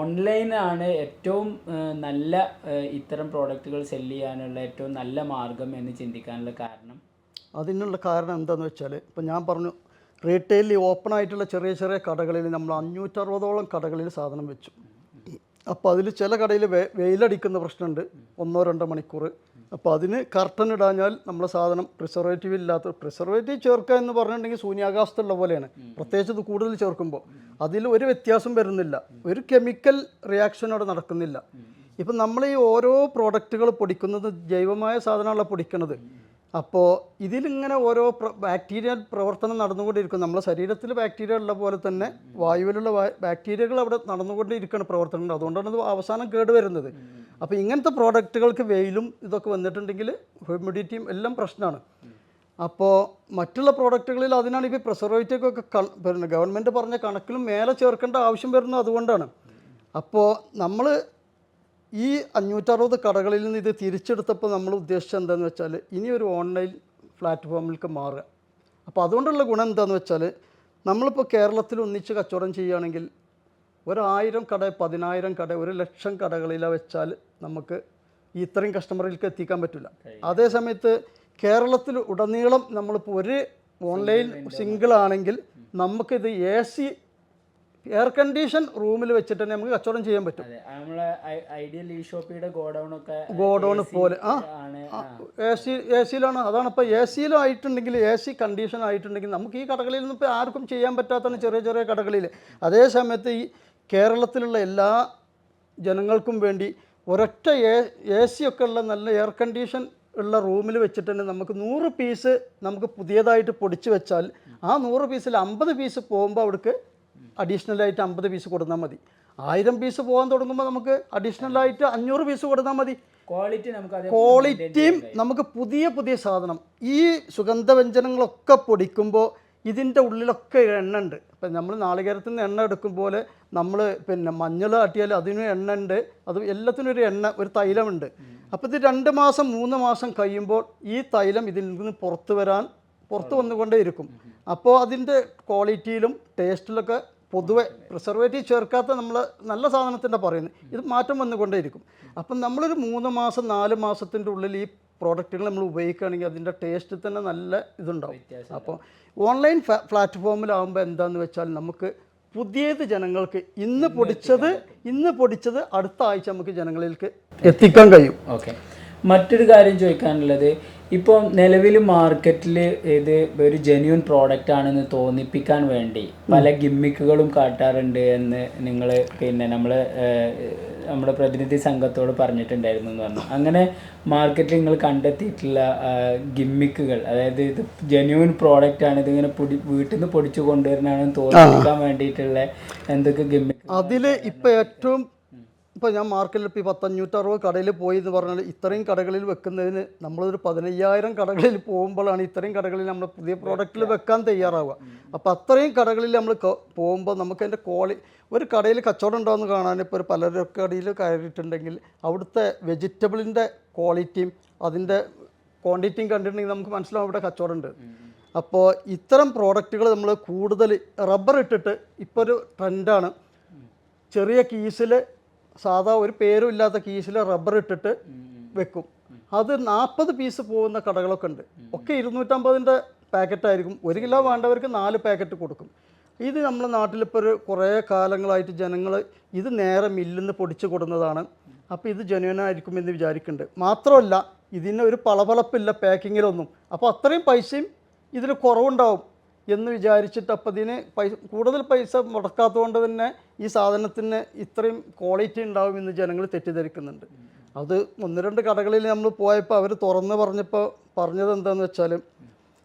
ഓൺലൈനാണ് ഏറ്റവും നല്ല ഇത്തരം പ്രോഡക്റ്റുകൾ സെല്ല് ചെയ്യാനുള്ള ഏറ്റവും നല്ല മാർഗം എന്ന് ചിന്തിക്കാനുള്ള കാരണം? അതിനുള്ള കാരണം എന്താണെന്ന് വെച്ചാൽ, ഇപ്പോൾ ഞാൻ പറഞ്ഞു റീറ്റെയിലിൽ ഓപ്പൺ ആയിട്ടുള്ള ചെറിയ ചെറിയ കടകളിൽ നമ്മൾ 560ഓളം കടകളിൽ സാധനം വെച്ചു. അപ്പോൾ അതിൽ ചില കടയിൽ വെയിലടിക്കുന്ന പ്രശ്നമുണ്ട് 1-2 മണിക്കൂർ. അപ്പോൾ അതിന് കർട്ടൻ ഇടാഞ്ഞാൽ നമ്മളെ സാധനം പ്രിസർവേറ്റീവ് ഇല്ലാത്ത, പ്രിസർവേറ്റീവ് ചേർക്കുക എന്ന് പറഞ്ഞിട്ടുണ്ടെങ്കിൽ ശൂന്യാകാശത്തുള്ള പോലെയാണ്. പ്രത്യേകിച്ച് ഇത് കൂടുതൽ ചേർക്കുമ്പോൾ അതിൽ ഒരു വ്യത്യാസം വരുന്നില്ല, ഒരു കെമിക്കൽ റിയാക്ഷൻ അവിടെ നടക്കുന്നില്ല. ഇപ്പം നമ്മൾ ഈ ഓരോ പ്രോഡക്റ്റുകൾ പൊടിക്കുന്നത് ജൈവമായ സാധനങ്ങളാണ് പൊടിക്കുന്നത്. അപ്പോൾ ഇതിലിങ്ങനെ ഓരോ ബാക്ടീരിയ പ്രവർത്തനം നടന്നുകൊണ്ടിരിക്കും. നമ്മുടെ ശരീരത്തിൽ ബാക്ടീരിയ ഉള്ള പോലെ തന്നെ വായുവിലുള്ള ബാക്ടീരിയകൾ അവിടെ നടന്നുകൊണ്ടിരിക്കുന്ന പ്രവർത്തനങ്ങൾ. അതുകൊണ്ടാണ് ഇത് അവസാനം കേടുവരുന്നത്. അപ്പോൾ ഇങ്ങനത്തെ പ്രോഡക്റ്റുകൾക്ക് വെയിലും ഇതൊക്കെ വന്നിട്ടുണ്ടെങ്കിൽ ഹ്യൂമിഡിറ്റിയും എല്ലാം പ്രശ്നമാണ്. അപ്പോൾ മറ്റുള്ള പ്രോഡക്റ്റുകളിൽ അതിനാണ് ഇപ്പോൾ പ്രിസർവേറ്റീവൊക്കെ ഗവൺമെൻറ് പറഞ്ഞ കണക്കിലും മേലെ ചേർക്കേണ്ട ആവശ്യം വരുന്നത് അതുകൊണ്ടാണ്. അപ്പോൾ നമ്മൾ ഈ 560 കടകളിൽ നിന്ന് ഇത് തിരിച്ചെടുത്തപ്പോൾ നമ്മൾ ഉദ്ദേശിച്ചത് എന്താണെന്ന് വെച്ചാൽ ഇനി ഒരു ഓൺലൈൻ പ്ലാറ്റ്ഫോമിലേക്ക് മാറുക. അപ്പോൾ അതുകൊണ്ടുള്ള ഗുണം എന്താണെന്ന് വെച്ചാൽ നമ്മളിപ്പോൾ കേരളത്തിൽ ഒന്നിച്ച് കച്ചവടം ചെയ്യുകയാണെങ്കിൽ 1000 കട, 10000 കട, 1,00,000 കടകളിലാണ് വെച്ചാൽ നമുക്ക് ഇത്രയും കസ്റ്റമറിലേക്ക് എത്തിക്കാൻ പറ്റില്ല. അതേ സമയത്ത് കേരളത്തിൽ ഉടനീളം നമ്മളിപ്പോൾ ഒരു ഓൺലൈൻ സിംഗിൾ ആണെങ്കിൽ നമുക്കിത് AC എയർ കണ്ടീഷൻ റൂമിൽ വെച്ചിട്ട് തന്നെ നമുക്ക് കച്ചവടം ചെയ്യാൻ പറ്റും. ഗോഡൗൺ പോലെ AC-യിലാണ്. അതാണ് ഇപ്പോൾ AC-യിലും ആയിട്ടുണ്ടെങ്കിൽ, AC കണ്ടീഷൻ ആയിട്ടുണ്ടെങ്കിൽ നമുക്ക് ഈ കടകളിൽ നിന്ന് ഇപ്പോൾ ആർക്കും ചെയ്യാൻ പറ്റാത്തതാണ് ചെറിയ ചെറിയ കടകളിൽ. അതേ സമയത്ത് ഈ കേരളത്തിലുള്ള എല്ലാ ജനങ്ങൾക്കും വേണ്ടി ഒരൊറ്റ AC ഒക്കെ ഉള്ള നല്ല എയർ കണ്ടീഷൻ ഉള്ള റൂമിൽ വെച്ചിട്ട് തന്നെ നമുക്ക് 100 പീസ് നമുക്ക് പുതിയതായിട്ട് പൊടിച്ച് വെച്ചാൽ ആ 100 പീസിൽ 50 പീസ് പോകുമ്പോൾ അവിടേക്ക് അഡീഷണലായിട്ട് 50 പീസ് കൊടുത്താൽ മതി. 1000 പീസ് പോകാൻ തുടങ്ങുമ്പോൾ നമുക്ക് അഡീഷണലായിട്ട് 500 പീസ് കൊടുത്താൽ മതി. ക്വാളിറ്റിയും നമുക്ക് പുതിയ പുതിയ സാധനം. ഈ സുഗന്ധവ്യഞ്ജനങ്ങളൊക്കെ പൊടിക്കുമ്പോൾ ഇതിൻ്റെ ഉള്ളിലൊക്കെ എണ്ണ ഉണ്ട്. ഇപ്പം നമ്മൾ നാളികേരത്തിൽ നിന്ന് എണ്ണ എടുക്കും പോലെ നമ്മൾ മഞ്ഞൾ ആട്ടിയാൽ അതിനും എണ്ണ ഉണ്ട്. അത് എല്ലാത്തിനും ഒരു എണ്ണ, ഒരു തൈലമുണ്ട്. അപ്പോൾ ഇത് 2 മാസം 3 മാസം കഴിയുമ്പോൾ ഈ തൈലം ഇതിൽ നിന്ന് പുറത്ത് വന്നുകൊണ്ടേയിരിക്കും. അപ്പോൾ അതിൻ്റെ ക്വാളിറ്റിയിലും ടേസ്റ്റിലൊക്കെ പൊതുവെ പ്രിസർവേറ്റീവ് ചേർക്കാത്ത നമ്മൾ നല്ല സാധനത്തിൻ്റെ പറയുന്നത് ഇത് മാറ്റം വന്നുകൊണ്ടേയിരിക്കും. അപ്പം നമ്മളൊരു 3 മാസം 4 മാസത്തിൻ്റെ ഉള്ളിൽ ഈ പ്രോഡക്റ്റുകൾ നമ്മൾ ഉപയോഗിക്കുകയാണെങ്കിൽ അതിൻ്റെ ടേസ്റ്റിൽ തന്നെ നല്ല ഇതുണ്ടാവും. അപ്പോൾ ഓൺലൈൻ പ്ലാറ്റ്ഫോമിലാകുമ്പോൾ എന്താണെന്ന് വെച്ചാൽ നമുക്ക് പുതിയത് ജനങ്ങൾക്ക് ഇന്ന് പൊടിച്ചത് അടുത്ത ആഴ്ച നമുക്ക് ജനങ്ങളിലേക്ക് എത്തിക്കാൻ കഴിയും. ഓക്കെ, മറ്റൊരു കാര്യം ചോദിക്കാനുള്ളത്, ഇപ്പോൾ നിലവിൽ മാർക്കറ്റിൽ ഇത് ഒരു ജെന്യൂൻ പ്രോഡക്റ്റ് ആണെന്ന് തോന്നിപ്പിക്കാൻ വേണ്ടി പല ഗിമ്മിക്കുകളും കാട്ടാറുണ്ട് എന്ന് നിങ്ങൾ നമ്മുടെ പ്രതിനിധി സംഘത്തോട് പറഞ്ഞിട്ടുണ്ടായിരുന്നു എന്ന് പറഞ്ഞു. അങ്ങനെ മാർക്കറ്റിൽ നിങ്ങൾ കണ്ടെത്തിയിട്ടുള്ള ഗിമ്മിക്കുകൾ, അതായത് ഇത് ജെന്യൂൻ പ്രോഡക്റ്റ് ആണ്, ഇതിങ്ങനെ വീട്ടിൽ നിന്ന് പൊടിച്ചു കൊണ്ടുവരുന്നതാണെന്ന് തോന്നിപ്പിക്കാൻ വേണ്ടിയിട്ടുള്ള എന്തൊക്കെ ഗിമ്മിക്ക്? അതിൽ ഇപ്പോൾ ഏറ്റവും ഇപ്പോൾ ഞാൻ മാർക്കറ്റിൽ ഇപ്പോൾ 560 കടയിൽ പോയി എന്ന് പറഞ്ഞാൽ ഇത്രയും കടകളിൽ വെക്കുന്നതിന് നമ്മളൊരു 15000 കടകളിൽ പോകുമ്പോഴാണ് ഇത്രയും കടകളിൽ നമ്മൾ പുതിയ പ്രോഡക്റ്റിൽ വെക്കാൻ തയ്യാറാവുക. അപ്പോൾ അത്രയും കടകളിൽ നമ്മൾ പോകുമ്പോൾ നമുക്ക് അതിൻ്റെ ഒരു കടയിൽ കച്ചവടം ഉണ്ടാകുന്ന കാണാൻ ഇപ്പോൾ ഒരു പലചരക്കടയിൽ കയറിയിട്ടുണ്ടെങ്കിൽ അവിടുത്തെ വെജിറ്റബിളിൻ്റെ ക്വാളിറ്റിയും അതിൻ്റെ ക്വാണ്ടിറ്റിയും കണ്ടിട്ടുണ്ടെങ്കിൽ നമുക്ക് മനസ്സിലാവും ഇവിടെ കച്ചവടം ഉണ്ട്. അപ്പോൾ ഇത്തരം പ്രോഡക്റ്റുകൾ നമ്മൾ കൂടുതൽ റബ്ബർ ഇട്ടിട്ട് ഇപ്പോൾ ഒരു ട്രെൻഡാണ്. ചെറിയ കീസിൽ സാധാ ഒരു പേരും ഇല്ലാത്ത കീസിൽ റബ്ബർ ഇട്ടിട്ട് വെക്കും. അത് 40 പീസ് പോകുന്ന കടകളൊക്കെ ഉണ്ട്. ഒക്കെ 250ൻ്റെ പാക്കറ്റായിരിക്കും. 1 കിലോ വേണ്ടവർക്ക് 4 പാക്കറ്റ് കൊടുക്കും. ഇത് നമ്മുടെ നാട്ടിലിപ്പോൾ ഒരു കുറേ കാലങ്ങളായിട്ട് ജനങ്ങൾ ഇത് നേരെ മില്ലിൽ നിന്ന് പൊടിച്ച് കൊടുക്കുന്നതാണ്. അപ്പോൾ ഇത് ജെന്യുവനായിരിക്കും എന്ന് വിചാരിക്കുന്നുണ്ട്. മാത്രമല്ല ഇതിന് ഒരു പളപളപ്പില്ല പാക്കിങ്ങിലൊന്നും. അപ്പോൾ അത്രയും പൈസയും ഇതിൽ കുറവുണ്ടാവും എന്ന് വിചാരിച്ചിട്ട് അപ്പോൾ ഇതിന് കൂടുതൽ പൈസ മുടക്കാത്തതുകൊണ്ട് തന്നെ ഈ സാധനത്തിന് ഇത്രയും ക്വാളിറ്റി ഉണ്ടാവും എന്ന് ജനങ്ങൾ തെറ്റിദ്ധരിക്കുന്നുണ്ട്. അത് 1-2 കടകളിൽ നമ്മൾ പോയപ്പോൾ അവർ തുറന്ന് പറഞ്ഞത് എന്താണെന്ന് വെച്ചാൽ,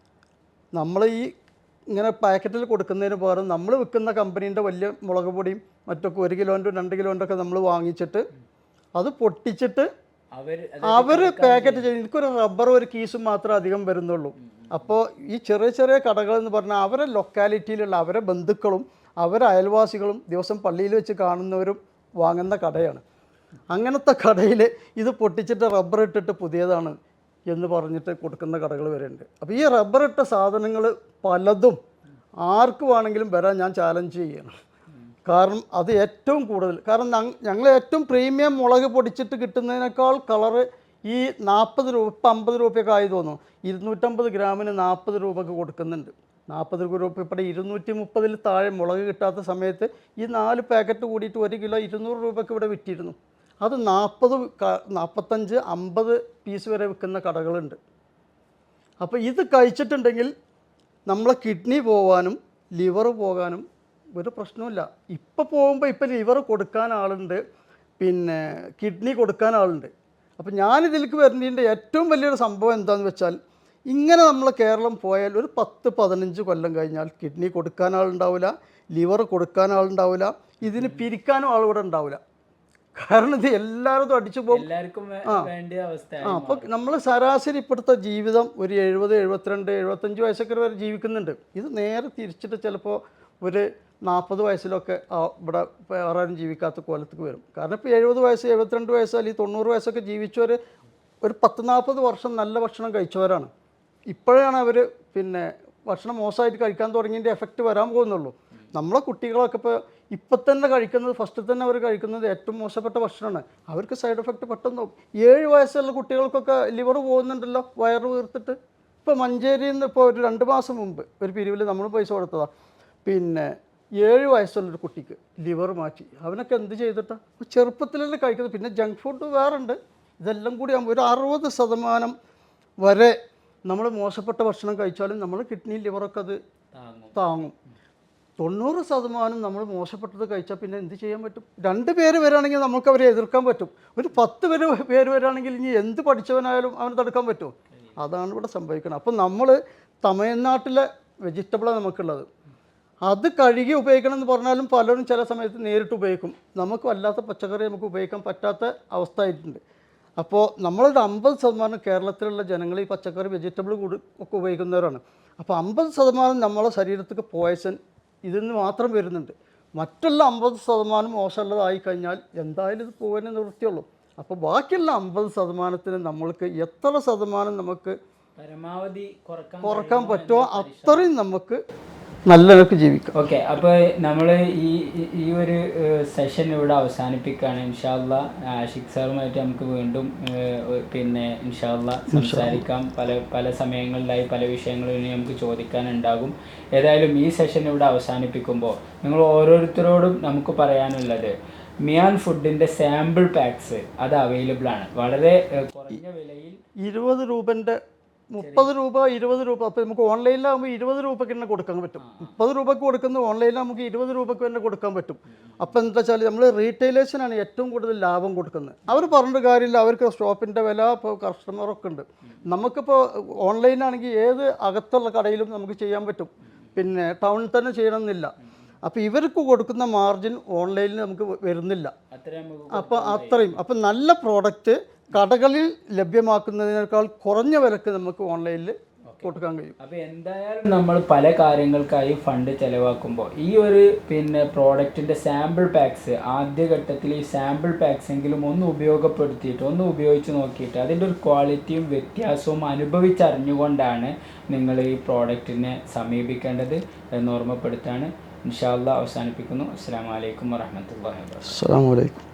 നമ്മൾ ഈ ഇങ്ങനെ പാക്കറ്റിൽ കൊടുക്കുന്നതിന് പകരം നമ്മൾ വിൽക്കുന്ന കമ്പനീൻ്റെ വലിയ മുളക് പൊടിയും മറ്റൊക്കെ 1 കിലോൻ്റെ 2 കിലോൻ്റെ ഒക്കെ നമ്മൾ വാങ്ങിച്ചിട്ട് അത് പൊട്ടിച്ചിട്ട് അവർ പാക്കറ്റ് ചെയ്ത് എനിക്കൊരു റബ്ബർ ഒരു കീസും മാത്രമേ അധികം വരുന്നുള്ളൂ. അപ്പോൾ ഈ ചെറിയ ചെറിയ കടകൾ എന്ന് പറഞ്ഞാൽ അവരെ ലൊക്കാലിറ്റിയിലുള്ള അവരെ ബന്ധുക്കളും അവരെ അയൽവാസികളും ദിവസം പള്ളിയിൽ വെച്ച് കാണുന്നവരും വാങ്ങുന്ന കടയാണ്. അങ്ങനത്തെ കടയിൽ ഇത് പൊട്ടിച്ചിട്ട് റബ്ബർ ഇട്ടിട്ട് പുതിയതാണ് എന്ന് പറഞ്ഞിട്ട് കൊടുക്കുന്ന കടകൾ വരെ ഉണ്ട്. അപ്പോൾ ഈ റബ്ബർ ഇട്ട സാധനങ്ങൾ പലതും ആർക്ക് വേണമെങ്കിലും വരാൻ ഞാൻ ചാലഞ്ച് ചെയ്യണം. കാരണം അത് ഏറ്റവും കൂടുതൽ, കാരണം ഞങ്ങൾ ഏറ്റവും പ്രീമിയം മുളക് പൊടിച്ചിട്ട് കിട്ടുന്നതിനേക്കാൾ കളറ് ഈ 40 രൂപ, ഇപ്പം 50 രൂപയൊക്കെ ആയി തോന്നുന്നു. 250 ഗ്രാമിന് 40 രൂപയ്ക്ക് കൊടുക്കുന്നുണ്ട്. 40 രൂപ ഇവിടെ 230-ൽ താഴെ മുളക് കിട്ടാത്ത സമയത്ത് ഈ 4 പാക്കറ്റ് കൂടിയിട്ട് 1 കിലോ 200 രൂപയ്ക്ക് ഇവിടെ വിറ്റിരുന്നു. അത് 40, 45, 50 പീസ് വരെ വിൽക്കുന്ന കടകളുണ്ട്. അപ്പോൾ ഇത് കഴിച്ചിട്ടുണ്ടെങ്കിൽ നമ്മളെ കിഡ്നി പോകാനും ലിവർ പോകാനും ഒരു പ്രശ്നമില്ല. ഇപ്പോൾ പോകുമ്പോൾ ഇപ്പം ലിവർ കൊടുക്കാൻ ആളുണ്ട്, പിന്നെ കിഡ്നി കൊടുക്കാൻ ആളുണ്ട്. അപ്പോൾ ഞാനിതിലേക്ക് വരുന്നതിൻ്റെ ഏറ്റവും വലിയൊരു സംഭവം എന്താണെന്ന് വെച്ചാൽ, ഇങ്ങനെ നമ്മൾ കേരളം പോയാൽ ഒരു 10-15 കൊല്ലം കഴിഞ്ഞാൽ കിഡ്നി കൊടുക്കാൻ ആളുണ്ടാവില്ല, ലിവർ കൊടുക്കാൻ ആളുണ്ടാവില്ല, ഇതിന് പിരിക്കാനും ആളിവിടെ ഉണ്ടാവില്ല. കാരണം ഇത് എല്ലാവരും അടിച്ചു പോകും. അപ്പോൾ നമ്മൾ ശരാശരി ഇപ്പോഴത്തെ ജീവിതം ഒരു 70, 72, 75 വയസ്സൊക്കെ വരെ ജീവിക്കുന്നുണ്ട്. ഇത് നേരെ തിരിച്ചിട്ട് ചിലപ്പോൾ ഒരു 40 വയസ്സിലൊക്കെ ഇവിടെ വേറെ ആരും ജീവിക്കാത്ത കോലത്തേക്ക് വരും. കാരണം ഇപ്പോൾ 70 വയസ്സ്, 72 വയസ്സ് അല്ലെങ്കിൽ 90 വയസ്സൊക്കെ ജീവിച്ചവർ ഒരു 10-40 വർഷം നല്ല ഭക്ഷണം കഴിച്ചവരാണ്. ഇപ്പോഴാണ് അവർ പിന്നെ ഭക്ഷണം മോശമായിട്ട് കഴിക്കാൻ തുടങ്ങിയതിൻ്റെ എഫക്റ്റ് വരാൻ പോകുന്നുള്ളൂ. നമ്മളെ കുട്ടികളൊക്കെ ഇപ്പം തന്നെ കഴിക്കുന്നത്, ഫസ്റ്റ് തന്നെ അവർ കഴിക്കുന്നത് ഏറ്റവും മോശപ്പെട്ട ഭക്ഷണമാണ്. അവർക്ക് സൈഡ് എഫക്റ്റ് പെട്ടെന്ന് 7 വയസ്സുള്ള കുട്ടികൾക്കൊക്കെ ലിവർ പോകുന്നുണ്ടല്ലോ വയറ് വീർത്തിട്ട്. ഇപ്പോൾ മഞ്ചേരിയിൽ നിന്ന് ഇപ്പോൾ ഒരു 2 മാസം മുമ്പ് ഒരു പിരിവിൽ നമ്മൾ പൈസ കൊടുത്തതാണ്. പിന്നെ 7 വയസ്സുള്ളൊരു കുട്ടിക്ക് ലിവർ മാറ്റി. അവനൊക്കെ എന്ത് ചെയ്തിട്ടാണ്? ചെറുപ്പത്തിലല്ലേ കഴിക്കുന്നത്. പിന്നെ ജങ്ക് ഫുഡ് വേറെ ഉണ്ട്. ഇതെല്ലാം കൂടി ആകുമ്പോൾ ഒരു 60% വരെ നമ്മൾ മോശപ്പെട്ട ഭക്ഷണം കഴിച്ചാലും നമ്മൾ കിഡ്നി ലിവറൊക്കെ അത് താങ്ങും. 90% നമ്മൾ മോശപ്പെട്ടത് കഴിച്ചാൽ പിന്നെ എന്ത് ചെയ്യാൻ പറ്റും? 2 പേര് വരികയാണെങ്കിൽ നമുക്ക് അവരെ എതിർക്കാൻ പറ്റും. ഒരു 10 പേര് വരികയാണെങ്കിൽ ഇനി എന്ത് പഠിച്ചവനായാലും അവന് തടുക്കാൻ പറ്റുമോ? അതാണ് ഇവിടെ സംഭവിക്കുന്നത്. അപ്പം നമ്മൾ തമിഴ്നാട്ടിലെ വെജിറ്റബിളാണ് നമുക്കുള്ളത്. അത് കഴുകി ഉപയോഗിക്കണം എന്ന് പറഞ്ഞാലും പലരും ചില സമയത്ത് നേരിട്ട് ഉപയോഗിക്കും. നമുക്ക് അല്ലാത്ത പച്ചക്കറി നമുക്ക് ഉപയോഗിക്കാൻ പറ്റാത്ത അവസ്ഥ ആയിട്ടുണ്ട്. അപ്പോൾ നമ്മളൊരു 50% കേരളത്തിലുള്ള ജനങ്ങൾ ഈ പച്ചക്കറി വെജിറ്റബിൾ ഒക്കെ ഉപയോഗിക്കുന്നവരാണ്. അപ്പോൾ 50% നമ്മളെ ശരീരത്തിൽ പോയസൺ ഇതിൽ നിന്ന് മാത്രം വരുന്നുണ്ട്. മറ്റുള്ള 50% മോശമുള്ളതായി കഴിഞ്ഞാൽ എന്തായാലും ഇത് പോകാനേ നിവൃത്തിയുള്ളൂ. അപ്പോൾ ബാക്കിയുള്ള 50%-ന് നമ്മൾക്ക് എത്ര ശതമാനം നമുക്ക് പരമാവധി കുറക്കാൻ പറ്റുമോ അത്രയും നമുക്ക് നല്ലതൊക്കെ ജീവിക്കാം. ഓക്കെ, അപ്പോൾ നമ്മൾ ഈ ഒരു സെഷൻ ഇവിടെ അവസാനിപ്പിക്കുകയാണ്. ഇൻഷാ അല്ലാ ആഷിഖ് സാറുമായിട്ട് നമുക്ക് വീണ്ടും പിന്നെ ഇൻഷാ അല്ലാ സംസാരിക്കാം. പല സമയങ്ങളിലായി പല വിഷയങ്ങളും ഇനി നമുക്ക് ചോദിക്കാനുണ്ടാകും. ഏതായാലും ഈ സെഷൻ ഇവിടെ അവസാനിപ്പിക്കുമ്പോൾ നിങ്ങൾ ഓരോരുത്തരോടും നമുക്ക് പറയാനുള്ളത്, മിയാൻ ഫുഡിൻ്റെ സാമ്പിൾ പാക്സ് അത് അവൈലബിൾ ആണ്. വളരെ കുറഞ്ഞ വിലയിൽ 20 രൂപൻ്റെ 30 രൂപ 20 രൂപ. അപ്പോൾ നമുക്ക് ഓൺലൈനിലാകുമ്പോൾ 20 രൂപയ്ക്ക് തന്നെ കൊടുക്കാൻ പറ്റും. 30 രൂപയ്ക്ക് കൊടുക്കുന്നത് ഓൺലൈനിൽ നമുക്ക് 20 രൂപയ്ക്ക് തന്നെ കൊടുക്കാൻ പറ്റും. അപ്പോൾ എന്താ വെച്ചാൽ നമ്മൾ റീറ്റെയിലേഴ്സിനാണ് ഏറ്റവും കൂടുതൽ ലാഭം കൊടുക്കുന്നത്. അവർ പറഞ്ഞിട്ട് കാര്യമില്ല, അവർക്ക് ഷോപ്പിൻ്റെ വില ഇപ്പോൾ കസ്റ്റമറൊക്കെ ഉണ്ട്. നമുക്കിപ്പോൾ ഓൺലൈനാണെങ്കിൽ ഏത് അകത്തുള്ള കടയിലും നമുക്ക് ചെയ്യാൻ പറ്റും. പിന്നെ ടൗണിൽ തന്നെ ചെയ്യണമെന്നില്ല. അപ്പോൾ ഇവർക്ക് കൊടുക്കുന്ന മാർജിൻ ഓൺലൈനിൽ നമുക്ക് വരുന്നില്ല. അപ്പോൾ അത്രയും അപ്പം നല്ല പ്രോഡക്റ്റ് കടകളിൽ ലഭ്യമാക്കുന്നതിനേക്കാൾ കുറഞ്ഞ വിലക്ക് നമുക്ക് ഓൺലൈനിൽ കൊടുക്കാൻ കഴിയും. അപ്പോൾ എന്തായാലും നമ്മൾ പല കാര്യങ്ങൾക്കായി ഫണ്ട് ചിലവാക്കുമ്പോൾ ഈ ഒരു പ്രോഡക്റ്റിൻ്റെ സാമ്പിൾ പാക്സ് ആദ്യഘട്ടത്തിൽ ഈ സാമ്പിൾ പാക്സ് എങ്കിലും ഒന്ന് ഉപയോഗപ്പെടുത്തിയിട്ട് ഒന്ന് ഉപയോഗിച്ച് നോക്കിയിട്ട് അതിൻ്റെ ഒരു ക്വാളിറ്റിയും വ്യത്യാസവും അനുഭവിച്ചറിഞ്ഞുകൊണ്ടാണ് നിങ്ങൾ ഈ പ്രോഡക്റ്റിനെ സമീപിക്കേണ്ടത് എന്ന് ഓർമ്മപ്പെടുത്താണ്. ഇൻഷാ അല്ലാഹ് അവസാനിപ്പിക്കുന്നു. അസ്സലാമു അലൈക്കും വറഹ്മത്തുള്ളാഹി വബറകാതുഹു. അസ്സലാമു അലൈക്കും.